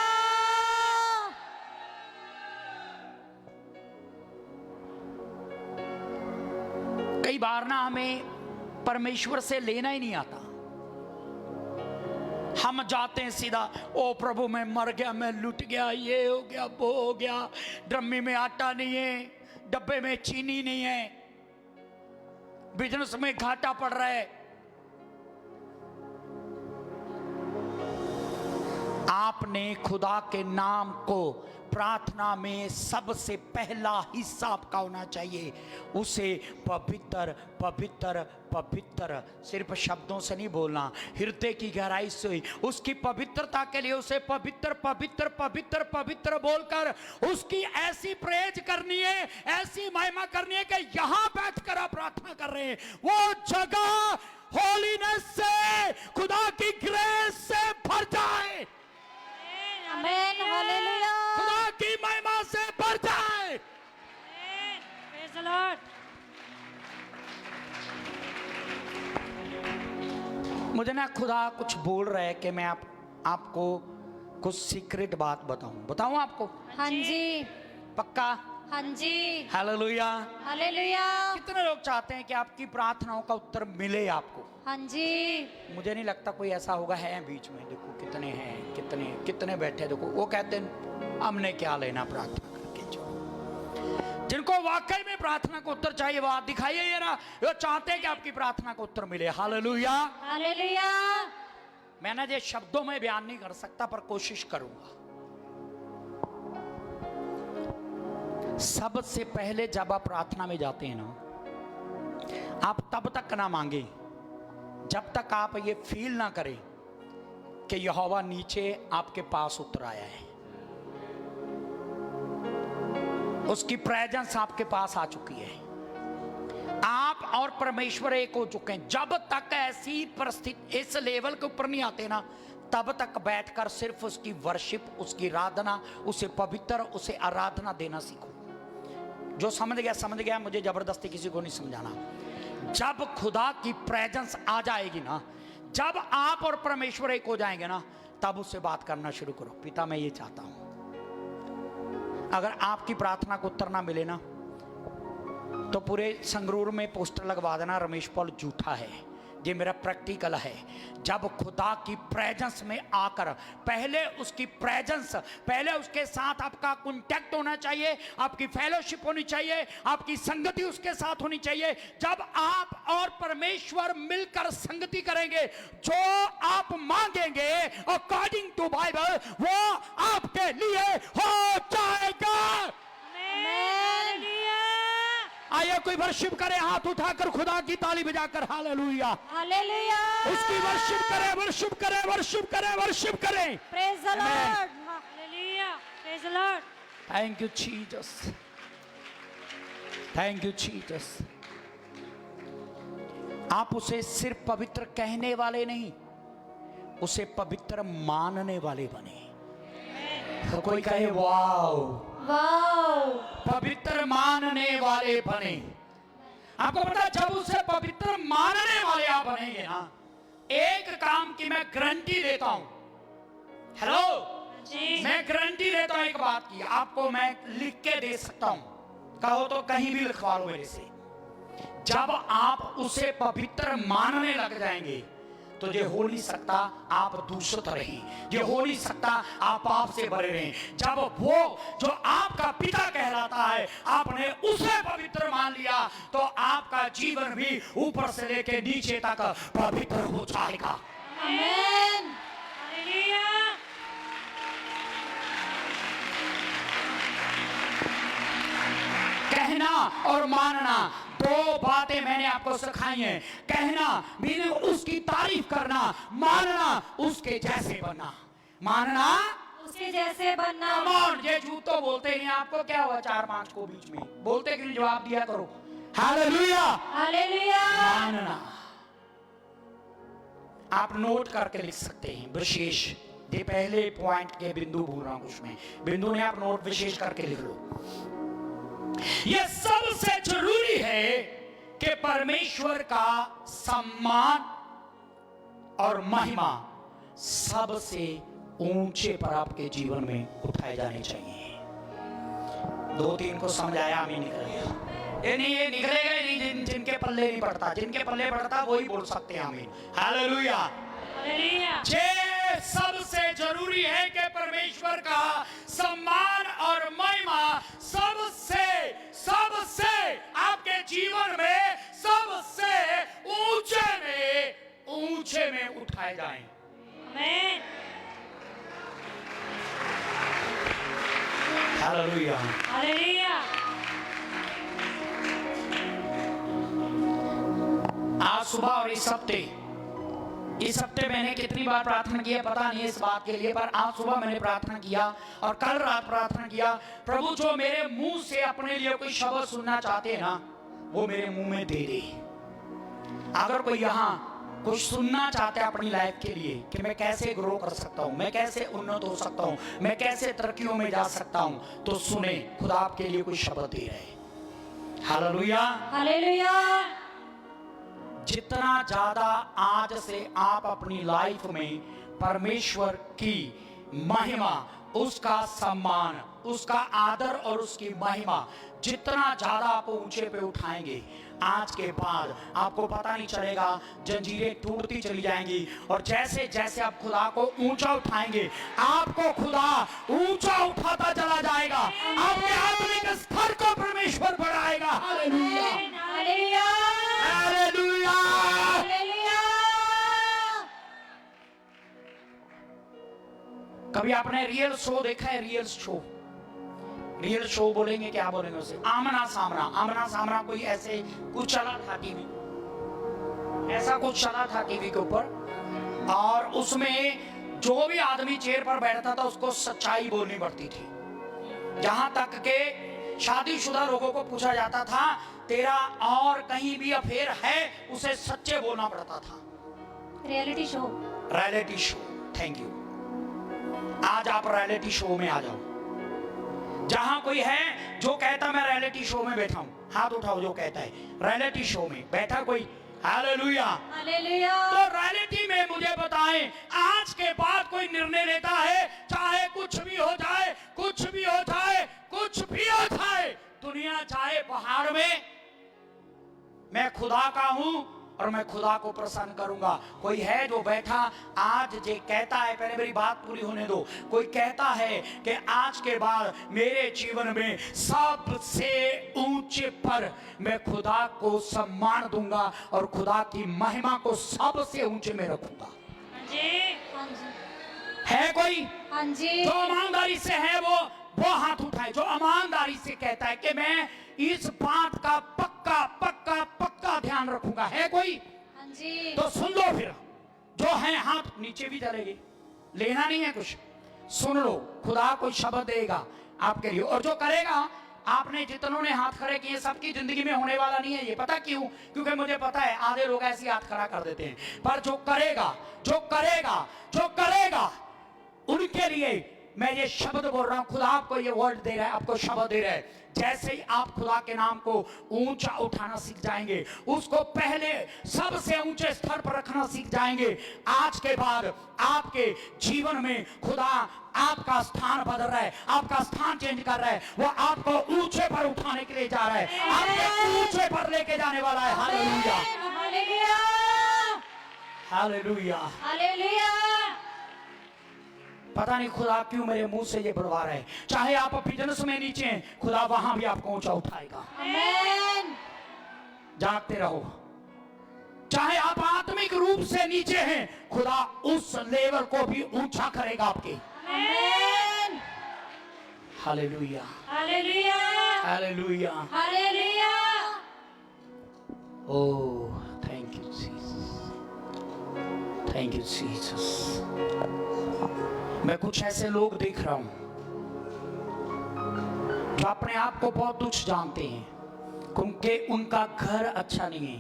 कई बार ना हमें परमेश्वर से लेना ही नहीं आता, हम जाते हैं सीधा, ओ प्रभु मैं मर गया, मैं लुट गया, ये हो गया, वो हो गया, ड्रम्मी में आटा नहीं है, डब्बे में चीनी नहीं है, बिजनेस में घाटा पड़ रहा है। आपने खुदा के नाम को प्रार्थना में सबसे पहला हिस्सा आपका होना चाहिए, उसे पवित्र पवित्र पवित्र, सिर्फ शब्दों से नहीं बोलना, हृदय की गहराई से उसकी पवित्रता के लिए उसे पवित्र पवित्र पवित्र पवित्र बोलकर उसकी ऐसी प्रेज करनी है, ऐसी महिमा करनी है कि यहां बैठकर आप प्रार्थना कर रहे हैं, वो जगह होलीनेस से, खुदा की ग्रेस से भर जाए। आमीन। हालेलुया। खुदा की महिमा से भर जाए। Praise the Lord. मुझे ना खुदा कुछ बोल रहा है कि मैं आपको कुछ सीक्रेट बात बताऊं आपको? हाँ जी। पक्का? हाँ जी। हालेलुया। हालेलुया। कितने लोग चाहते हैं कि आपकी प्रार्थनाओं का उत्तर मिले आपको? हाँ जी। मुझे नहीं लगता कोई ऐसा होगा, है बीच में, देखो कितने हैं, कितने बैठे, देखो वो कहते हैं हमने क्या लेना प्रार्थना करके। जो जिनको वाकई में प्रार्थना का उत्तर चाहिए वो आप दिखाइए, ये ना वो चाहते हैं कि आपकी प्रार्थना का उत्तर मिले। हालेलुया। हालेलुया। मैं ना ये शब्दों में बयान नहीं कर सकता, पर कोशिश करूंगा। सबसे पहले जब आप प्रार्थना में जाते हैं ना, आप तब तक ना मांगे जब तक आप ये फील ना करें कि यहोवा नीचे आपके पास उतर आया है, उसकी प्रेजेंस आपके पास आ चुकी है, आप और परमेश्वर एक हो चुके हैं। जब तक ऐसी परिस्थिति इस लेवल के ऊपर नहीं आते ना, तब तक बैठकर सिर्फ उसकी वर्शिप, उसकी आराधना, उसे पवित्र, उसे आराधना देना सीखो। जो समझ गया, मुझे जबरदस्ती किसी को नहीं समझाना। जब खुदा की प्रेजेंस आ जाएगी ना, जब आप और परमेश्वर एक हो जाएंगे ना, तब उससे बात करना शुरू करो, पिता मैं ये चाहता हूं। अगर आपकी प्रार्थना को उत्तर ना मिले ना, तो पूरे संगरूर में पोस्टर लगवा देना, रमेश पॉल झूठा है। ये मेरा प्रैक्टिकल है। जब खुदा की प्रेजेंस में आकर, पहले उसकी प्रेजेंस, पहले उसके साथ आपका कांटेक्ट होना चाहिए, आपकी फेलोशिप होनी चाहिए, आपकी संगति उसके साथ होनी चाहिए। जब आप और परमेश्वर मिलकर संगति करेंगे, जो आप मांगेंगे अकॉर्डिंग टू बाइबल, वो आपके लिए हो जाएगा। आइए कोई वर्शिप करे, हाथ उठाकर खुदा की ताली बजाकर, हालेलुया हालेलुया। उसकी वर्शिप करे, वर्शिप करे, वर्शिप करे, वर्शिप करे। Praise the lord, hallelujah, praise the Lord. Thank you Jesus, thank you Jesus. आप उसे सिर्फ पवित्र कहने वाले नहीं, उसे पवित्र मानने वाले बने। तो कोई कहे वाओ, वाओ, पवित्र मानने वाले बने। आपको पता है, जब उसे पवित्र मानने वाले आप बनेंगे ना, एक काम की मैं गारंटी देता हूं। हेलो जी, मैं गारंटी देता हूं एक बात की, आपको मैं लिख के दे सकता हूं, कहो तो कहीं भी लिखवा लो मेरे से। जब आप उसे पवित्र मानने लग जाएंगे, तो ये हो नहीं सकता आप दूषित रहे, ये हो नहीं सकता आप पाप से भरे रहें। जब वो जो आपका पिता कहलाता है, आपने उसे पवित्र मान लिया, तो आपका जीवन भी ऊपर से लेके नीचे तक पवित्र हो जाएगा। आमीन, हालेलुया। कहना और मानना, दो बातें मैंने आपको सिखाई हैं। कहना मीनिंग उसकी तारीफ करना, मानना उसके जैसे बनना। मानना उसके जैसे बनना। कम ऑन, ये झूठ तो बोलते नहीं। आपको क्या हुआ 4-5 को बीच में बोलते क्यों, जवाब दिया करो। Hallelujah, hallelujah. मानना आप नोट करके लिख सकते हैं, विशेष। ये पहले पॉइंट के बिंदु बोल रहा हूं, उसमें बिंदु ने आप नोट विशेष करके लिख लो। यह सबसे जरूरी है कि परमेश्वर का सम्मान और महिमा सबसे ऊंचे पर आपके जीवन में उठाए जाने चाहिए। 2-3 को समझाया, हमें निकल गया। ये नहीं, ये निकलेगा ही नहीं जिनके पल्ले नहीं पड़ता। जिनके पल्ले पड़ता वही बोल सकते हैं आमीन, हालेलुया। हालेलुया। ये सबसे जरूरी है कि परमेश्वर का सम्मान और महिमा सबसे आपके जीवन में सबसे ऊंचे में उठाए जाएं। आमीन, हालेलुया। हालेलुया। आज सुबह और इस हफ्ते मैंने कितनी बार प्रार्थना किया पता नहीं इस बात के लिए, पर आज सुबह मैंने प्रार्थना किया और कल रात प्रार्थना किया, प्रभु जो मेरे मुंह से अपने लिए कोई शब्द सुनना चाहते हैं ना, वो मेरे मुंह में दे दे। अगर कोई यहाँ कुछ सुनना चाहते हैं अपनी लाइफ के लिए कि मैं कैसे ग्रो कर सकता हूँ, मैं कैसे उन्नत हो सकता हूँ, मैं कैसे तरक्कियों में जा सकता हूँ, तो सुने, खुदा आपके लिए कोई शब्द दे रहे। Hallelujah, hallelujah. जितना ज्यादा आज से आप अपनी लाइफ में परमेश्वर की महिमा, उसका सम्मान, उसका आदर और उसकी महिमा जितना ज्यादा आप ऊंचे पे उठाएंगे, आज के बाद आपको पता नहीं चलेगा, जंजीरें टूटती चली जाएंगी। और जैसे जैसे आप खुदा को ऊंचा उठाएंगे, आपको खुदा ऊंचा उठाता चला जाएगा। आपके आत्मिक स्तर को परमेश्वर बढ़ाएगा। Hallelujah, hallelujah, hallelujah. हालेलुया। कभी आपने रियल शो देखा है? रियल शो बोलेंगे, क्या बोलेंगे उसे? आमना सामना कोई ऐसे कुछ चला था टीवी, ऐसा कुछ चला था टीवी के ऊपर, और उसमें जो भी आदमी चेयर पर बैठता था उसको सच्चाई बोलनी पड़ती थी। जहां तक के शादीशुदा लोगों को पूछा जाता था तेरा और कहीं भी अफेयर है, उसे सच्चे बोलना पड़ता था। Reality show. Thank you. आज आप रियलिटी शो में आ जाओ। जहां कोई है जो कहता मैं रियलिटी शो में बैठा हूं, हाथ उठाओ जो कहता है रियलिटी शो में बैठा कोई। हालेलुया। हालेलुया। तो रियलिटी में मुझे बताएं, आज के बाद कोई निर्णय लेता है, चाहे कुछ भी हो जाए, कुछ भी हो जाए, कुछ भी हो जाए, दुनिया चाहे पहाड़ में, मैं खुदा का हूं और मैं खुदा को प्रसन्न करूंगा। कोई है जो बैठा आज जे कहता है, पहले मेरी बात पूरी होने दो, कोई कहता है कि आज के बाद मेरे जीवन में सबसे ऊंचे पर मैं खुदा को सम्मान दूंगा और खुदा की महिमा को सबसे ऊंचे में रखूंगा। हाँ जी, हाँ जी, है कोई? हाँ जी। जो ईमानदारी से है वो हाथ उठाए, जो ईमानदारी से कहता है कि मैं इस बात का पक्का पक्का पक्का ध्यान रखूंगा। है कोई? हाँ जी। तो सुन लो, फिर जो है हाथ नीचे भी चलेगी, लेना नहीं है कुछ, सुन लो, खुदा कोई शब्द देगा आपके लिए, और जो करेगा, आपने जितनों ने हाथ खड़े किए सबकी जिंदगी में होने वाला नहीं है ये। पता क्यों? क्योंकि मुझे पता है आधे लोग ऐसे हाथ खड़ा कर देते हैं, पर जो करेगा, जो करेगा, जो करेगा, उनके लिए मैं ये शब्द बोल रहा हूं। खुदा आपको ये वर्ड दे रहा है, आपको शब्द दे रहा है। जैसे ही आप खुदा के नाम को ऊंचा उठाना सीख जाएंगे, उसको पहले सबसे ऊंचे स्तर पर रखना सीख जाएंगे, आज के बाद आपके जीवन में खुदा आपका स्थान बदल रहा है, आपका स्थान चेंज कर रहा है, वो आपको ऊंचे पर उठाने के लिए जा रहा है, आपको ऊंचे पर लेके जाने वाला है। Hallelujah, hallelujah, hallelujah, hallelujah. पता नहीं खुदा क्यों मेरे मुंह से ये बुलवा रहा है। चाहे आप बिजनेस में नीचे हैं, खुदा वहां भी आपको ऊंचा उठाएगा। आमीन। जागते रहो। चाहे आप आत्मिक रूप से नीचे हैं, खुदा उस लेवल को भी ऊंचा करेगा आपके। आमीन। Hallelujah, hallelujah, hallelujah. Hallelujah. Oh, thank you Jesus, thank you Jesus. मैं कुछ ऐसे लोग देख रहा हूं जो अपने आप को बहुत तुच्छ जानते हैं, क्योंकि उनका घर अच्छा नहीं है,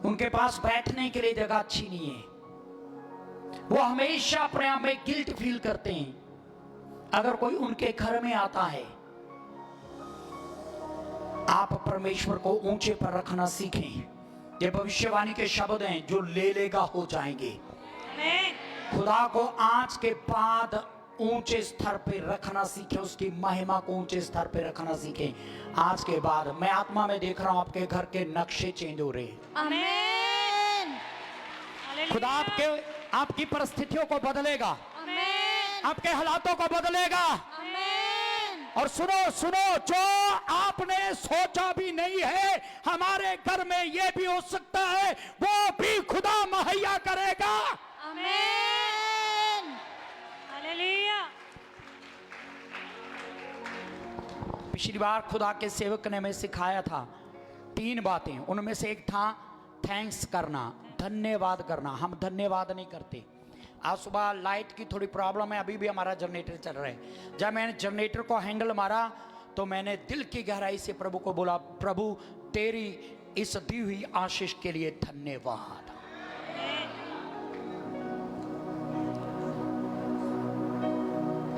उनके पास बैठने के लिए जगह अच्छी नहीं है, वो हमेशा अपने आप में गिल्ट फील करते हैं अगर कोई उनके घर में आता है। आप परमेश्वर को ऊंचे पर रखना सीखें। ये भविष्यवाणी के शब्द हैं जो ले लेगा हो जाएंगे। आमीन। खुदा को आज के बाद ऊंचे स्तर पे रखना सीखें, उसकी महिमा को ऊंचे स्तर पे रखना सीखें। आज के बाद मैं आत्मा में देख रहा हूं आपके घर के नक्शे चेंज हो रहे हैं। आमीन। खुदा आपकी परिस्थितियों को बदलेगा, आमीन। आपके हालातों को बदलेगा। आमीन। और सुनो सुनो, जो आपने सोचा भी नहीं है हमारे घर में ये भी हो सकता है, वो भी खुदा मुहैया करेगा। आमीन। हालेलुया। पिछली बार खुदा के सेवक ने हमें सिखाया था 3 बातें, उनमें से एक था थैंक्स करना, धन्यवाद करना। हम धन्यवाद नहीं करते। आज सुबह लाइट की थोड़ी प्रॉब्लम है, अभी भी हमारा जनरेटर चल रहा है। जब मैंने जनरेटर को हैंडल मारा तो मैंने दिल की गहराई से प्रभु को बोला, प्रभु तेरी इस दी हुई आशीष के लिए धन्यवाद।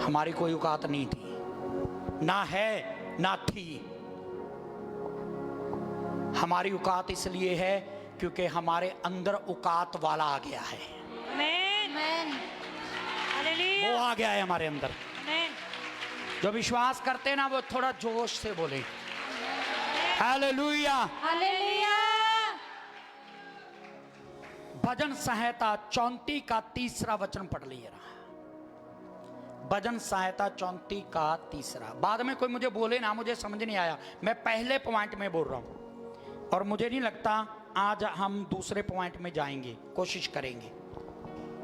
हमारी कोई औकात नहीं थी, ना है ना थी। हमारी औकात इसलिए है क्योंकि हमारे अंदर औकात वाला आ गया है। आमीन। हालेलुया। वो आ गया है हमारे अंदर। आमीन। जो विश्वास करते ना वो थोड़ा जोश से बोले हालेलुया। हालेलुया। भजन संहिता 34 का 3रा वचन पढ़ लीजिए। भजन संहिता 34 का 3। बाद में कोई मुझे बोले ना, मुझे समझ नहीं आया, मैं पहले पॉइंट में बोल रहा हूं और मुझे नहीं लगता आज हम दूसरे पॉइंट में जाएंगे, कोशिश करेंगे।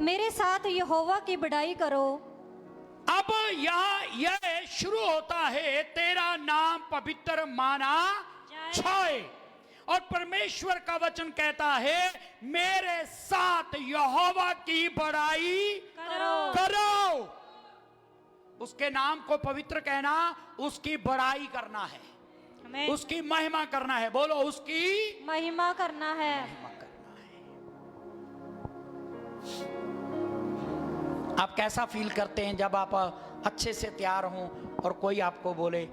मेरे साथ यहोवा की बड़ाई करो। अब यह शुरू होता है, तेरा नाम पवित्र माना जाए, और परमेश्वर का वचन कहता है मेरे साथ यहोवा की बड़ाई करो। उसके नाम को पवित्र कहना, उसकी बड़ाई करना है, आमीन। उसकी महिमा करना है। बोलो, उसकी महिमा करना है। महिमा करना है। आप कैसा फील करते हैं जब आप अच्छे से तैयार हों और कोई आपको बोले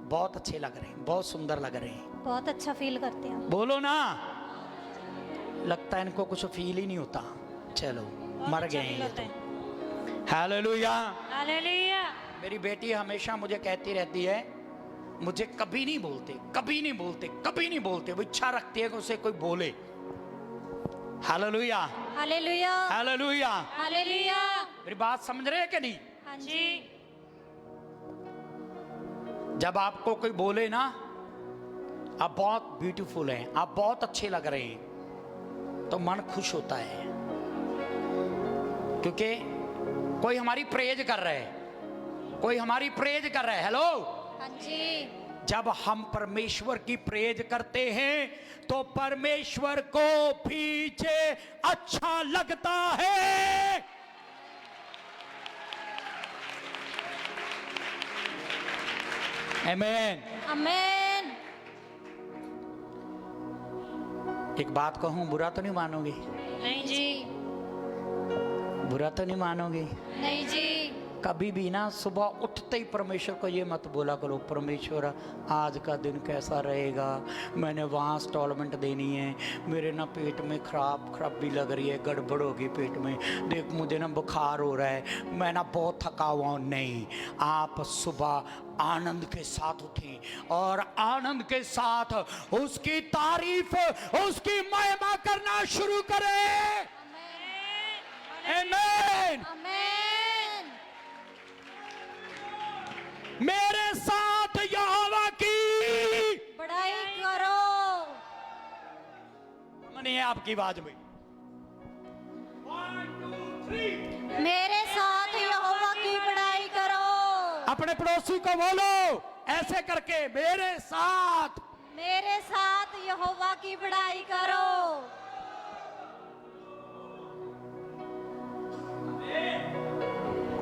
बहुत अच्छे लग रहे हैं, बहुत सुंदर लग रहे हैं? बहुत अच्छा फील करते हैं। बोलो ना, लगता है इनको कुछ फील ही नहीं होता। चलो मर अच्छा गए feel हैं होता ये है। तो। हालेलुया। हालेलुया। मेरी बेटी हमेशा मुझे कहती रहती है, मुझे कभी नहीं बोलते, कभी नहीं बोलते, कभी नहीं बोलते। वो इच्छा रखती है कि उसे कोई बोले। Hallelujah, hallelujah. हालेलुया। हालेलुया। मेरी बात समझ रहे हैं कि नहीं? हाँ जी। जब आपको कोई बोले ना, आप बहुत ब्यूटीफुल हैं, आप बहुत अच्छे लग रहे हैं, तो मन खुश होता है, क्योंकि कोई हमारी प्रेज कर रहा है, कोई हमारी प्रेज कर रहा है। हेलो। हाँ जी। जब हम परमेश्वर की प्रेज करते हैं तो परमेश्वर को पीछे अच्छा लगता है। आमीन। आमीन। एक बात कहूं, बुरा तो नहीं मानोगे? नहीं जी। बुरा तो नहीं मानोगे? नहीं जी। कभी भी ना सुबह उठते ही परमेश्वर को ये मत बोला करो, परमेश्वर आज का दिन कैसा रहेगा, मैंने वहाँ इंस्टॉलमेंट देनी है, मेरे ना पेट में खराबी लग रही है, गड़बड़ होगी पेट में, देख मुझे ना बुखार हो रहा है, मैं ना बहुत थका हुआ हूँ। नहीं, आप सुबह आनंद के साथ उठें और आनंद के साथ उसकी तारीफ, उसकी महिमा करना शुरू करें। आमीन। आमीन। मेरे साथ यहोवा की बड़ाई करो। नहीं है आपकी आवाज में। 1 2 3। मेरे साथ यहोवा की बड़ाई करो। अपने पड़ोसी को बोलो ऐसे करके, मेरे साथ यहोवा की बड़ाई करो।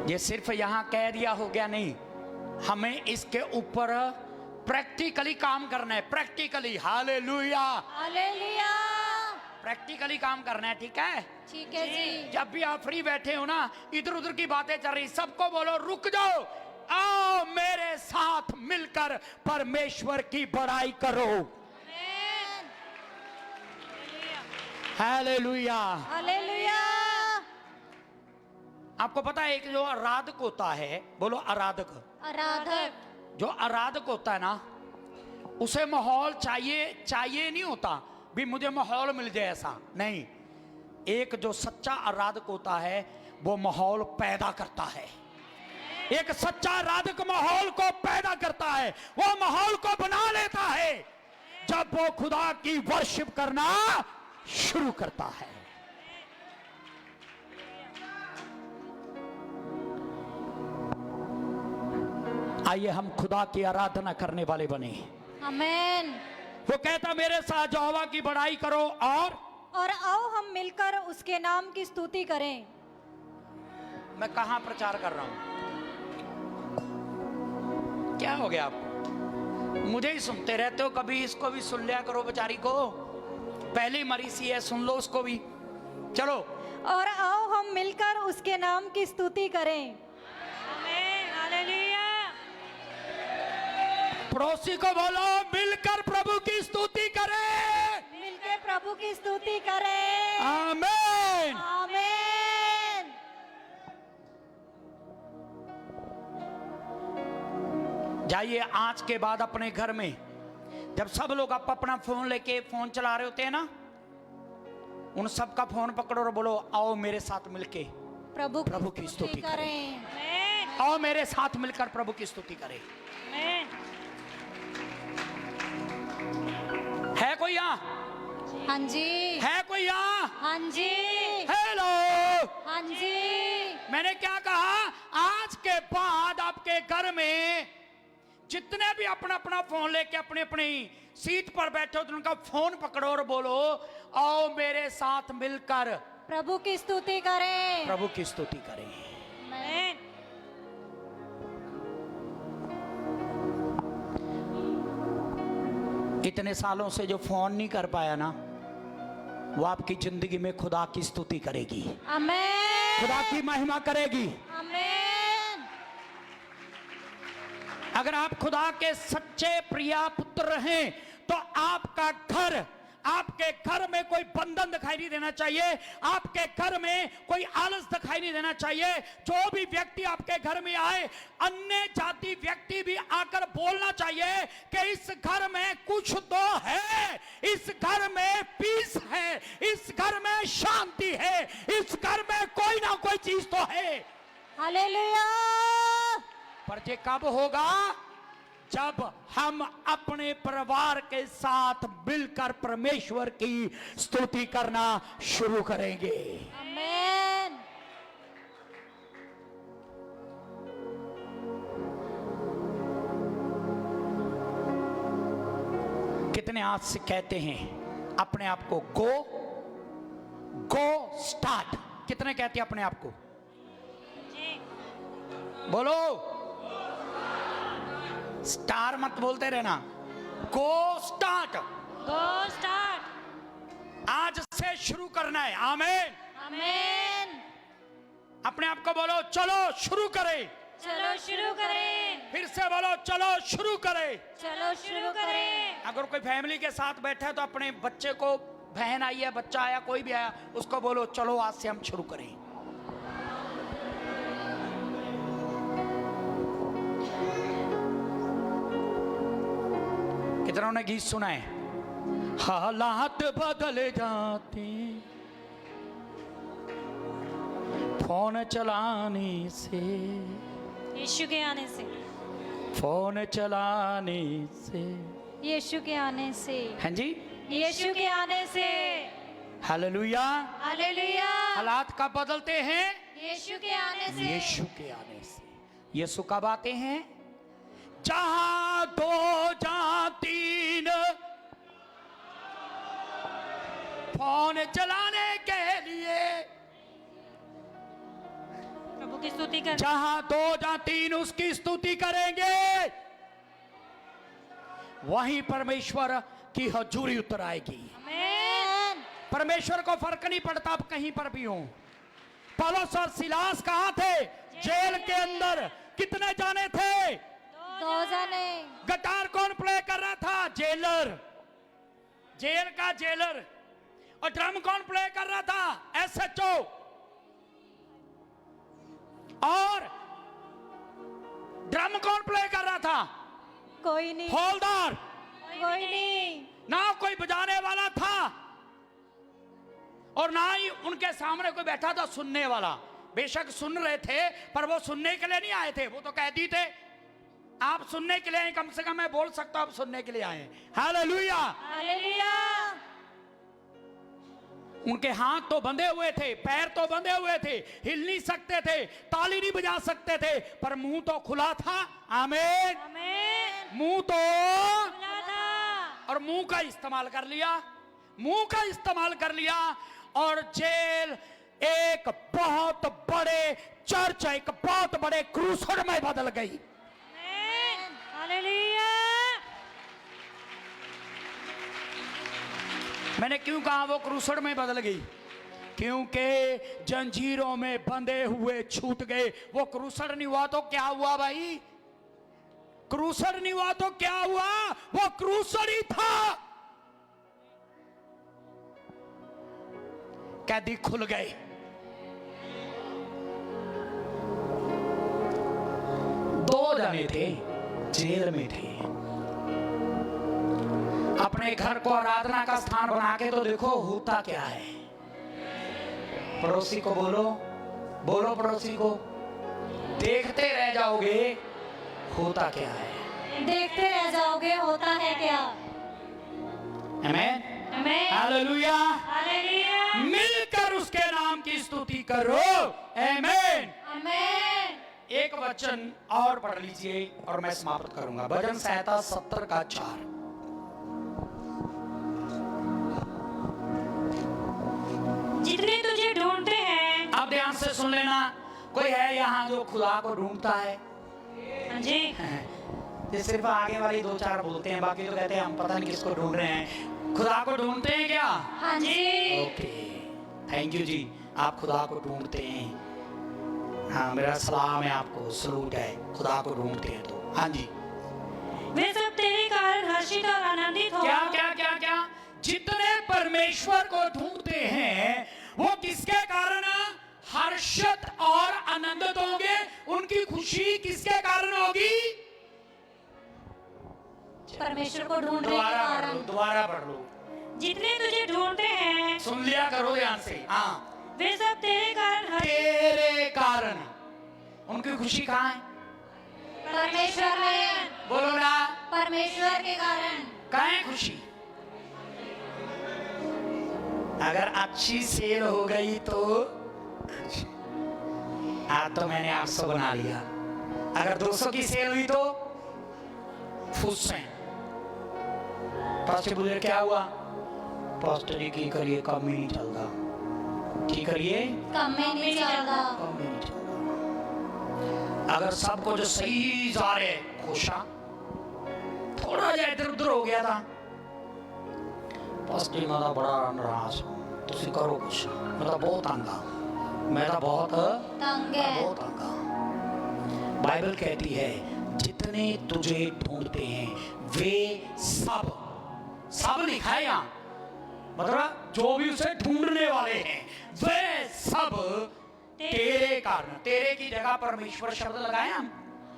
ये सिर्फ यहां कह दिया हो गया नहीं, हमें इसके ऊपर प्रैक्टिकली काम करना है। प्रैक्टिकली। हालेलुया। हालेलुया। प्रैक्टिकली काम करना है, ठीक है? ठीक है जी। जब भी आप फ्री बैठे हो ना, इधर उधर की बातें चल रही, सबको बोलो रुक जाओ, आओ मेरे साथ मिलकर परमेश्वर की बड़ाई करो। आमीन। हालेलुया। हालेलुया। आपको पता है एक जो आराधक होता है, बोलो आराधक, आराधक। जो आराधक होता है ना, उसे माहौल चाहिए नहीं होता भी मुझे माहौल मिल जाए, ऐसा नहीं। एक जो सच्चा आराधक होता है वो माहौल पैदा करता है। एक सच्चा आराधक माहौल को पैदा करता है, वो माहौल को बना लेता है जब वो खुदा की वर्शिप करना शुरू करता है। आइए हम खुदा की आराधना करने वाले बने। आमीन। वो कहता मेरे साथ यहोवा की बड़ाई करो और आओ हम मिलकर उसके नाम की स्तुति करें। मैं कहां प्रचार कर रहा हूं? क्या हो गया आपको? मुझे ही सुनते रहते हो, कभी इसको भी सुन लिया करो, बेचारी को पहली मरी सी है, सुन लो उसको भी। चलो। और आओ हम मिलकर उसके नाम की स्तुति करें। आमीन। हालेलुया। पड़ोसी को बोलो मिलकर प्रभु की स्तुति करें। मिलकर प्रभु की स्तुति करें। आमीन। आमीन। जाइए आज के बाद अपने घर में जब सब लोग आप अपना फोन लेके फोन चला रहे होते हैं ना, उन सब का फोन पकड़ो और बोलो आओ मेरे साथ मिलके प्रभु की स्तुति करें। आओ मेरे साथ मिलकर प्रभु की स्तुति करें। है कोई यहाँ? हाँ जी। है कोई यहाँ? हाँ जी। हेलो। हाँ जी। मैंने क्या कहा? आज के बाद आपके घर में जितने भी अपना अपना फोन लेके अपनी अपनी सीट पर बैठे हो, तो उनका फोन पकड़ो और बोलो आओ मेरे साथ मिलकर प्रभु की स्तुति करें। प्रभु की स्तुति करें। आमीन। इतने सालों से जो फोन नहीं कर पाया ना, वो आपकी जिंदगी में खुदा की स्तुति करेगी, आमीन। खुदा की महिमा करेगी। आमीन। अगर आप खुदा के सच्चे प्रिया पुत्र हैं तो आपका घर, आपके घर में कोई बंधन दिखाई नहीं देना चाहिए, आपके घर में कोई आलस दिखाई नहीं देना चाहिए। जो भी व्यक्ति आपके घर में आए, अन्य जाति व्यक्ति भी आकर बोलना चाहिए कि इस घर में कुछ तो है, इस घर में पीस है, इस घर में शांति है, इस घर में कोई ना कोई चीज तो है। हालेलुया। पर ये कब होगा? जब हम अपने परिवार के साथ मिलकर परमेश्वर की स्तुति करना शुरू करेंगे। आमीन। कितने आज से कहते हैं अपने आप को गो स्टार्ट? कितने कहते हैं अपने आप को? बोलो, स्टार मत बोलते रहना, गो स्टार्ट। गो स्टार्ट। आज से शुरू करना है। आमीन। आमीन। अपने आप को बोलो, चलो शुरू करें। चलो शुरू करें। फिर से बोलो, चलो शुरू करें। चलो शुरू करें। अगर कोई फैमिली के साथ बैठा है तो अपने बच्चे को, बहन आई है, बच्चा आया, कोई भी आया, उसको बोलो चलो आज से हम शुरू करें। कितनों ने गीत सुना है? हालात बदल जाते फोन चलाने से, यीशु के आने से, फोन चलाने से, यीशु के आने से, हाँ जी, यीशु के आने से। हालेलुया। हालेलुया। हालात कब बदलते हैं? यीशु के आने से। यीशु के आने से। यीशु कब आते हैं? जहां दो जहां तीन फोन चलाने के लिए, प्रभु की स्तुति कर, जहां दो जहां तीन उसकी स्तुति करेंगे, वहीं परमेश्वर की हजूरी उतर आएगी। आमीन। परमेश्वर को फर्क नहीं पड़ता आप कहीं पर भी हो। पौलुस और सिलास कहां थे? जेल के अंदर। कितने जाने थे? 2 जने। गिटार कौन प्ले कर रहा था? जेलर, जेल का जेलर। और ड्रम कौन प्ले कर रहा था? एसएचओ। और ड्रम कौन प्ले कर रहा था? कोई नहीं। हौलदार। कोई नहीं। ना कोई बजाने वाला था और ना ही उनके सामने कोई बैठा था सुनने वाला। बेशक सुन रहे थे पर वो सुनने के लिए नहीं आए थे, वो तो कैदी थे। आप सुनने के लिए आए, कम से कम मैं बोल सकता हूं आप सुनने के लिए आए। हालेलुया। हालेलुया। उनके हाथ तो बंधे हुए थे, पैर तो बंधे हुए थे, हिल नहीं सकते थे, ताली नहीं बजा सकते थे, पर मुंह तो खुला था। आमीन। आमीन। मुंह तो खुला था। और मुंह का इस्तेमाल कर लिया, मुंह का इस्तेमाल कर लिया। और जेल एक बहुत बड़े चर्च, एक बहुत बड़े क्रूसेड में बदल गई। आमीन। हालेलुया। मैंने क्यों कहा वो क्रूसेड में बदल गई? क्योंकि जंजीरों में बंधे हुए छूट गए। वो क्रूसेड नहीं हुआ तो क्या हुआ भाई? क्रूसेड नहीं हुआ तो क्या हुआ? वो क्रूसेड ही था। कैदी खुल गए। दो जने थे, जेल में थे। अपने घर को आराधना का स्थान बना के तो देखो होता क्या है। पड़ोसी को बोलो, बोलो पड़ोसी को, देखते रह जाओगे होता क्या है। देखते रह जाओगे होता है क्या। आमीन। आमीन। हालेलुया। हालेलुया। मिलकर उसके नाम की स्तुति करो। आमीन। आमीन। एक वचन और पढ़ लीजिए और मैं समाप्त करूंगा। भजन संहिता 70 का 4। जितने तुझे ढूंढते हैं। अब ध्यान से सुन लेना। कोई है यहाँ जो खुदा को ढूंढता है? हाँ जी। ये सिर्फ आगे वाली 2-4 बोलते हैं, बाकी तो कहते हैं हम पता नहीं किसको ढूंढ रहे हैं। खुदा को ढूंढते हैं क्या? हाँ जी। ओके, थैंक यू जी, आप खुदा को ढूंढते हैं। हाँ, मेरा सलाम है आपको, सलूट है। खुदा को ढूंढते हैं तो हाँ जी। वे सब तेरे कारण हर्षित और आनंदित हो। क्या क्या क्या क्या? जितने परमेश्वर को ढूंढते हैं वो किसके कारण हर्षित और आनंदित होंगे? उनकी खुशी किसके कारण होगी? परमेश्वर को ढूंढने के दोबारा पढ़ कारण। लो, दोबारा पढ़ लो। जितने तुझे ढूंढते हैं सुन लिया करो ध्यान से। हाँ, वे सब तेरे कारण तेरे कारण। उनकी खुशी कहाँ है? परमेश्वर में, बोलो ना, परमेश्वर के कारण। कहाँ है खुशी? अगर अच्छी सेल हो गई तो आज तो मैंने 800 बना लिया। अगर 200 की सेल हुई तो खुश हैं। पास्टर बोले क्या हुआ? पास्टर जी की करिए, काम ही नहीं चलता। ठीक करिए, कम में नहीं चलता। काम ही नहीं चलता। अगर सबको जो सही जा रहे खुशा, थोड़ा जा इधर उधर हो गया था, पास्टर जी मैं तो बड़ा नाराज हूं, तुसी करो कुछ, मैं तो बहुत तंग हूं, मैं तो बहुत तंग है। बहुत तंग हूं। बाइबल कहती है जितने तुझे ढूंढते हैं वे सब लिखा है यहाँ, मतलब जो भी उसे ढूंढने वाले हैं वे सब तेरे कारण। तेरे की जगह परमेश्वर शब्द लगाए हम।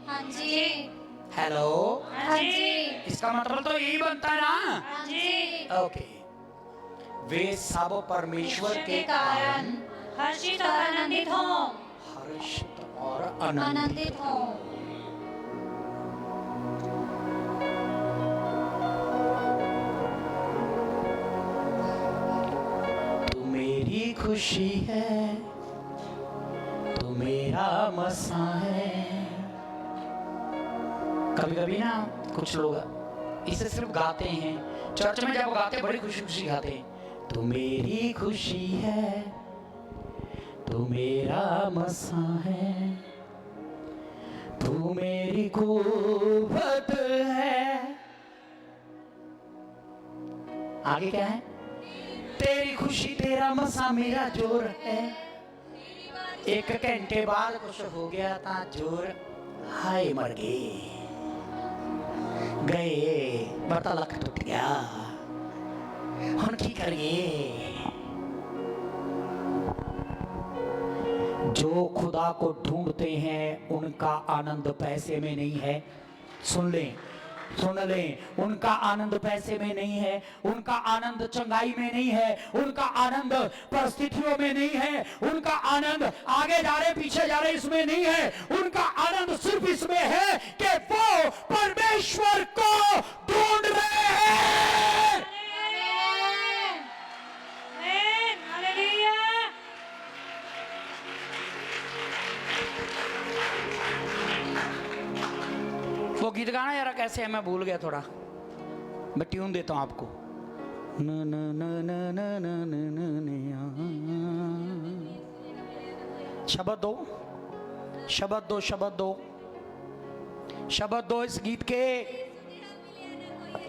हाँ जी, हेलो, हाँ जी, इसका मतलब तो यही बनता है ना। हाँ जी। ओके, वे सब परमेश्वर के कारण हर्षित और आनंदित हो। हर्षित और आनंदित आनंदित हो। तू मेरी खुशी है, तू मेरा मसा है। कभी कभी ना कुछ लोग इसे सिर्फ गाते हैं, चर्च में जब गाते बड़ी खुशी खुशी गाते हैं, तू मेरी खुशी है, तू मेरा मसा है, तू मेरी कुव्वत है। आगे क्या है? तेरी खुशी तेरा मसा मेरा जोर है। एक घंटे बाद कुछ हो गया था जोर, हाय मर गए बता लक टूट गया, हम की करिए। जो खुदा को ढूंढते हैं उनका आनंद पैसे में नहीं है। सुन लें, उनका आनंद पैसे में नहीं है, उनका आनंद चंगाई में नहीं है, उनका आनंद परिस्थितियों में नहीं है, उनका आनंद आगे जा रहे पीछे जा रहे इसमें नहीं है। उनका आनंद सिर्फ इसमें है कि वो परमेश्वर को ढूंढ रहे हैं। वो गीत गाना यार कैसे है, मैं भूल गया थोड़ा, मैं ट्यून देता हूं आपको। न न न न न न न न शब्द दो इस गीत के।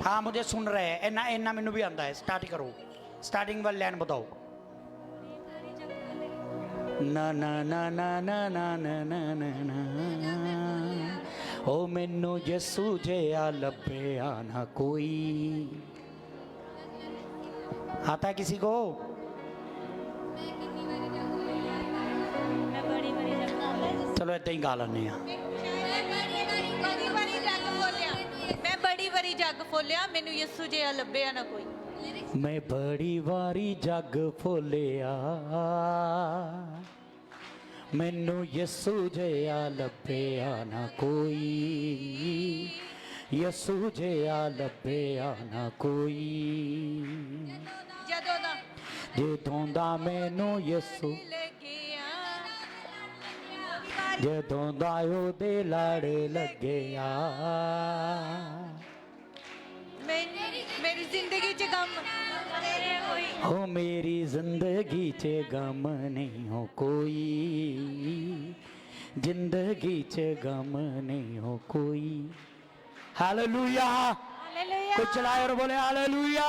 हाँ मुझे सुन रहे हैं, इन्ना इन्ना मैनू भी आंदा है। स्टार्ट करो, स्टार्टिंग वाली लाइन बताओ। न न न न न न न न न ओ मैनू यसू जिया लभ्या ना कोई। आता है किसी को? चलो इतना ही गा लेने। मैं बड़ी बारी जग फोलिया, मैनू यसू जिहा लभ्या ना कोई। मैं बड़ी वारी जग फोलिया, मैनू यसू जिहा लभ्या ना कोई, यसू जिहा लभ्या ना कोई। जदों दा मैनू यसू, जदों दा ओदे लड़ लग्या, मेरी जिंदगी च गम हो मेरी जिंदगी च गम नहीं हो कोई, जिंदगी च गम नहीं हो कोई। हालेलुया, कुछ चलाए और बोले हालेलुया।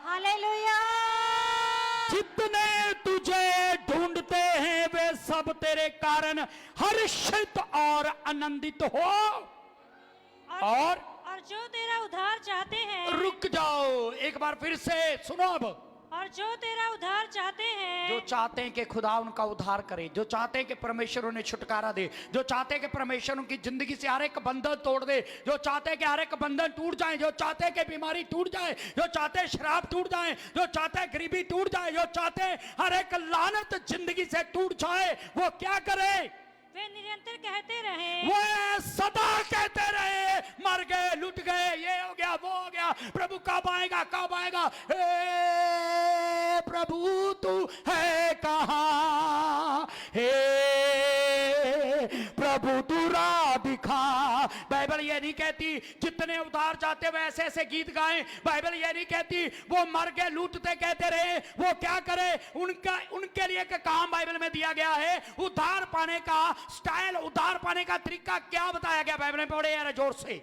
हालेलुया। जितने तुझे ढूंढते हैं वे सब तेरे कारण हर्षित और आनंदित हो। और जो तेरा उद्धार चाहते हैं, रुक जाओ, एक बार फिर से सुनो अब। और जो तेरा उद्धार चाहते हैं, जो चाहते हैं कि खुदा उनका उद्धार करे, जो चाहते हैं कि परमेश्वर उन्हें छुटकारा दे, जो चाहते हैं कि परमेश्वर उनकी जिंदगी से हर एक बंधन तोड़ दे, जो चाहते हैं कि हर एक बंधन टूट जाए, जो चाहते हैं कि बीमारी टूट जाए, जो चाहते हैं शराब टूट जाए, जो चाहते हैं गरीबी टूट जाए, जो चाहते हैं हर एक लानत जिंदगी से टूट जाए, वो क्या करे? वे निरंतर कहते रहे, वो सदा कहते रहे, मर गए, लुट गए, ये हो गया, वो हो गया, प्रभु कब आएगा, कब आएगा? हे प्रभु तू है कहाँ? हे प्रभु तू राह दिखा। बाइबल ये नहीं कहती जितने उद्धार चाहते हुए ऐसे ऐसे गीत गाएं। बाइबल ये नहीं कहती वो मर गए, लूटते कहते रहे, वो क्या करे? उनके लिए एक काम बाइबल में दिया गया है, उद्धार पाने का स्टाइल, उद्धार पाने का तरीका क्या बताया गया बाइबल में? पढ़े यार जोर से।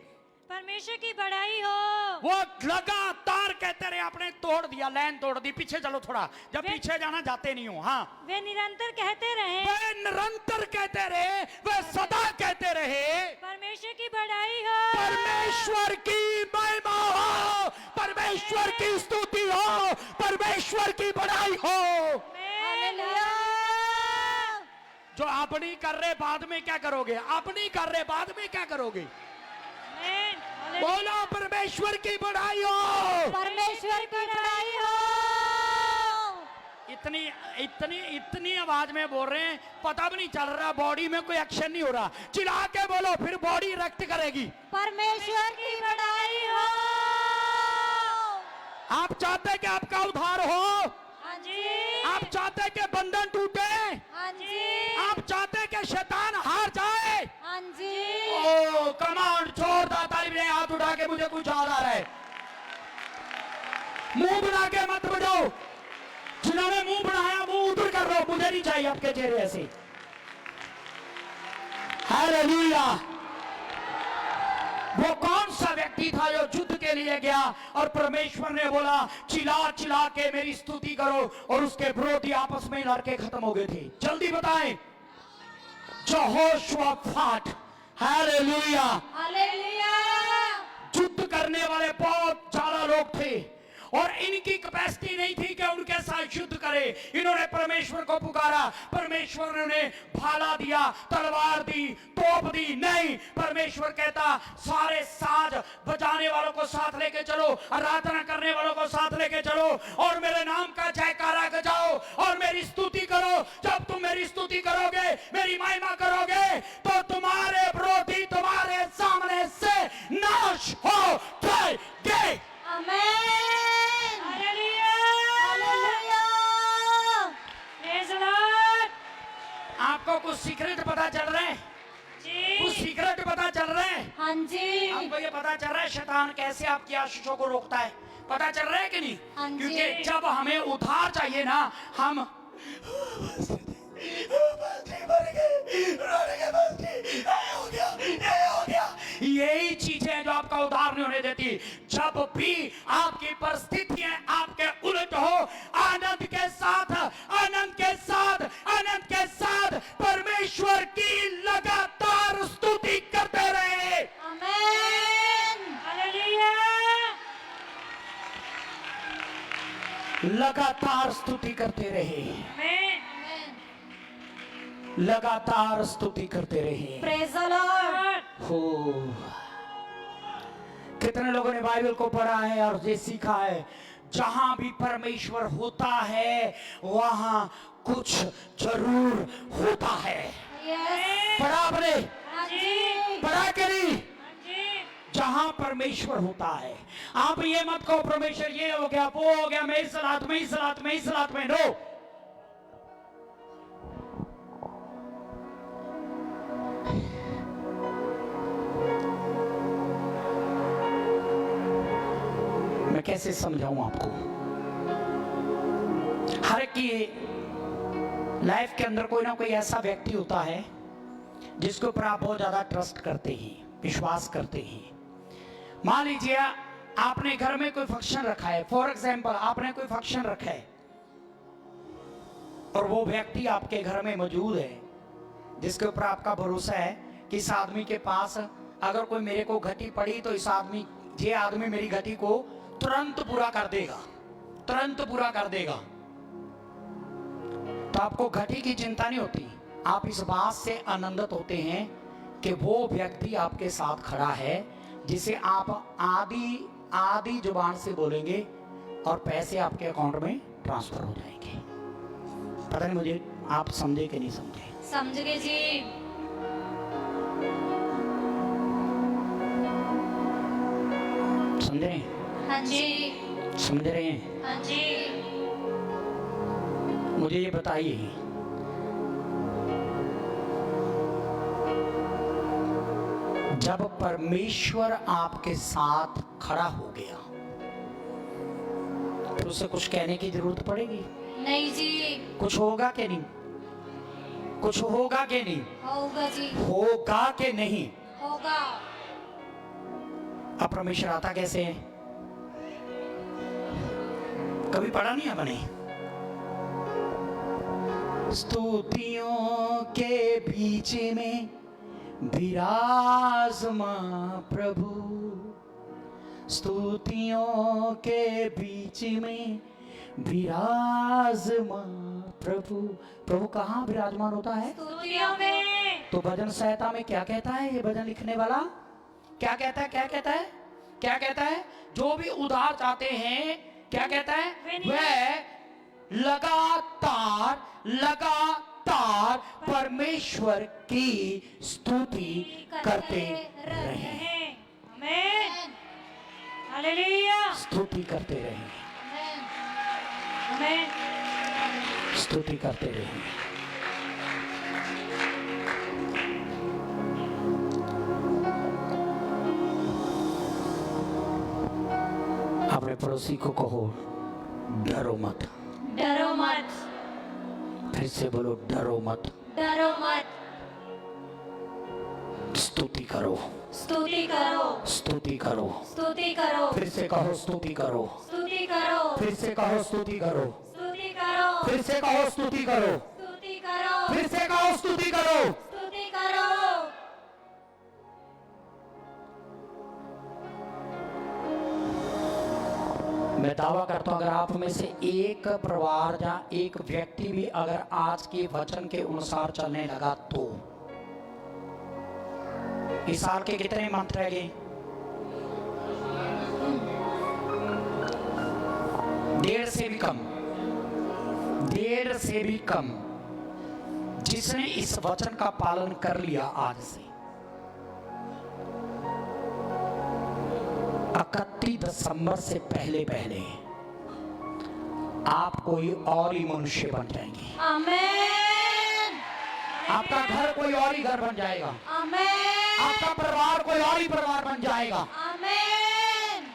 परमेश्वर की बड़ाई हो। वो लगातार कहते रहे, आपने तोड़ दिया, लाइन तोड़ दी, पीछे चलो थोड़ा, जब पीछे जाना जाते नहीं हो। हाँ, वे निरंतर कहते रहे, वे निरंतर कहते रहे, वे सदा कहते रहे, परमेश्वर की बड़ाई हो, परमेश्वर की महिमा हो, परमेश्वर की स्तुति हो, परमेश्वर की बड़ाई हो। हालेलुया। जो आप नहीं कर रहे बाद में क्या करोगे? आप नहीं कर रहे बाद में क्या करोगे? बोलो परमेश्वर की बड़ाई हो, परमेश्वर की बड़ाई हो। इतनी इतनी इतनी आवाज में बोल रहे हैं, पता भी नहीं चल रहा, बॉडी में कोई एक्शन नहीं हो रहा। चिल्ला के बोलो, फिर बॉडी रिएक्ट करेगी। परमेश्वर की बड़ाई हो। आप चाहते हैं कि आपका उद्धार हो? हाँ जी। आप चाहते हैं कि बंधन टूटे? हाँ जी। आप चाहते हैं कि शैतान हार जाए? हाँ जी। ओ कमांड छोड़ता तालिब ने हाथ उठा के, मुझे कुछ याद आ रहा है। मुंह बना के मत बढ़ो, जिन्होंने मुंह बनाया मुंह उधर कर लो, मुझे नहीं चाहिए आपके चेहरे ऐसे। हालेलुया। वो कौन सा व्यक्ति था जो युद्ध के लिए गया और परमेश्वर ने बोला चिल्ला चिल्ला के मेरी स्तुति करो, और उसके विरोधी आपस में लड़के खत्म हो गए थे? जल्दी बताएं। यहोशुआफाट। हालेलुया। हालेलुया। युद्ध करने वाले बहुत ज्यादा लोग थे और इनकी कैपेसिटी नहीं थी कि उनके साथ युद्ध करे। इन्होंने परमेश्वर को पुकारा, परमेश्वर ने उन्हें भाला दिया, तलवार दी, तोप दी। नहीं, परमेश्वर कहता सारे साज बजाने वालों को साथ लेके चलो, आराधना करने वालों को साथ लेके चलो, और मेरे नाम का जयकारा बजाओ और मेरी स्तुति करो। जब तुम मेरी स्तुति करोगे, मेरी महिमा करोगे, तो तुम्हारे विरोधी तुम्हारे सामने से नाश हो जाएंगे। Amen. Hallelujah. Hallelujah. Praise the Lord. आपको कुछ सीक्रेट पता चल रहे हैं? जी। कुछ सीक्रेट पता चल रहे हैं? हाँ जी। आपको ये पता चल रहा है शैतान कैसे आपकी आशीषों को रोकता है? पता चल रहा है कि नहीं? हाँ जी। क्योंकि जब हमें उद्धार चाहिए ना, हम यही चीजें जो आपका उद्धार नहीं होने देती। जब भी आपकी परिस्थितियां आपके उलट हो, आनंद के साथ आनंद के साथ आनंद के साथ परमेश्वर की लगातार स्तुति करते रहे। आमेन। हालेलुया। लगातार स्तुति करते रहे, आमेन। लगातार स्तुति करते रहे। Praise the Lord. हो कितने लोगों ने बाइबल को पढ़ा है और ये सीखा है, जहां भी परमेश्वर होता है वहां कुछ जरूर होता है। यस। पढ़ा आपने? हाँ जी। पढ़ा के नहीं? हाँ जी। जहां परमेश्वर होता है। आप ये मत कहो परमेश्वर ये हो गया, वो हो गया, मैं इस हालात में, इस हालात में, इस हालात में। नो, मैं कैसे समझाऊं आपको? हर एक की लाइफ के अंदर कोई ना कोई ऐसा व्यक्ति होता है जिसके ऊपर आप बहुत ज्यादा ट्रस्ट करते हैं, विश्वास करते हैं। मान लीजिए आपने घर में कोई फंक्शन रखा है, फॉर एग्जाम्पल आपने कोई फंक्शन रखा है और वो व्यक्ति आपके घर में मौजूद है जिसके ऊपर आपका भरोसा है कि इस आदमी के पास अगर कोई मेरे को घटी पड़ी तो ये आदमी मेरी घटी को तुरंत पूरा कर देगा, तुरंत पूरा कर देगा। तो आपको घटी की चिंता नहीं होती, आप इस बात से आनंदित होते हैं कि वो व्यक्ति आपके साथ खड़ा है जिसे आप आधी जुबान से बोलेंगे और पैसे आपके अकाउंट में ट्रांसफर हो जाएंगे। पता नहीं मुझे आप समझे कि नहीं समझे? समझ गए जी। समझ रहे हैं? हाँ जी। समझ रहे हैं? हाँ जी। मुझे ये बताइए, जब परमेश्वर आपके साथ खड़ा हो गया तो उसे कुछ कहने की जरूरत पड़ेगी? नहीं जी। कुछ होगा कि नहीं? कुछ होगा कि नहीं? होगा जी। होगा कि नहीं? होगा। अब परमेश्वर आता कैसे है? कभी पढ़ा नहीं आपने? स्तुतियों के बीच में विराजमान प्रभु, स्तुतियों के बीच में विराजमान प्रभु। प्रभु कहाँ विराजमान होता है? स्तुतियों में। तो भजन संहिता में क्या कहता है ये भजन लिखने वाला? क्या कहता है? क्या कहता है? क्या कहता है? जो भी उधार चाहते हैं, क्या कहता है? वह लगातार लगातार परमेश्वर की स्तुति करते रहे। आमीन। हालेलुया। स्तुति करते रहे, आमीन। स्तुति करते रहे। अपने पड़ोसी को कहो डरो मत। डरो मत। फिर से बोलो डरो मत। डरो मत। स्तुति करो, स्तुति करो। स्तुति करो। स्तुति करो। फिर से कहो स्तुति करो। स्तुति करो। फिर से कहो स्तुति करो। स्तुति करो। फिर से कहो स्तुति करो। स्तुति करो। फिर से कहो स्तुति करो। स्तुति करो। मैं दावा करता हूं अगर आप में से एक परिवार या एक व्यक्ति भी अगर आज के वचन के अनुसार चलने लगा तो इस साल के कितने मंथ रह गए? 1.5 से भी कम, 1.5 से भी कम। जिसने इस वचन का पालन कर लिया आज से 31 दिसंबर से पहले पहले आप कोई और ही मनुष्य बन जाएंगे। आमीन। आपका घर कोई और ही घर बन जाएगा। आमीन। आपका परिवार कोई और ही परिवार बन जाएगा। आमीन।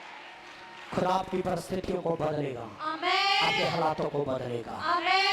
खुदा आपकी परिस्थितियों को बदलेगा, आमीन। आपके हालातों को बदलेगा। आमीन।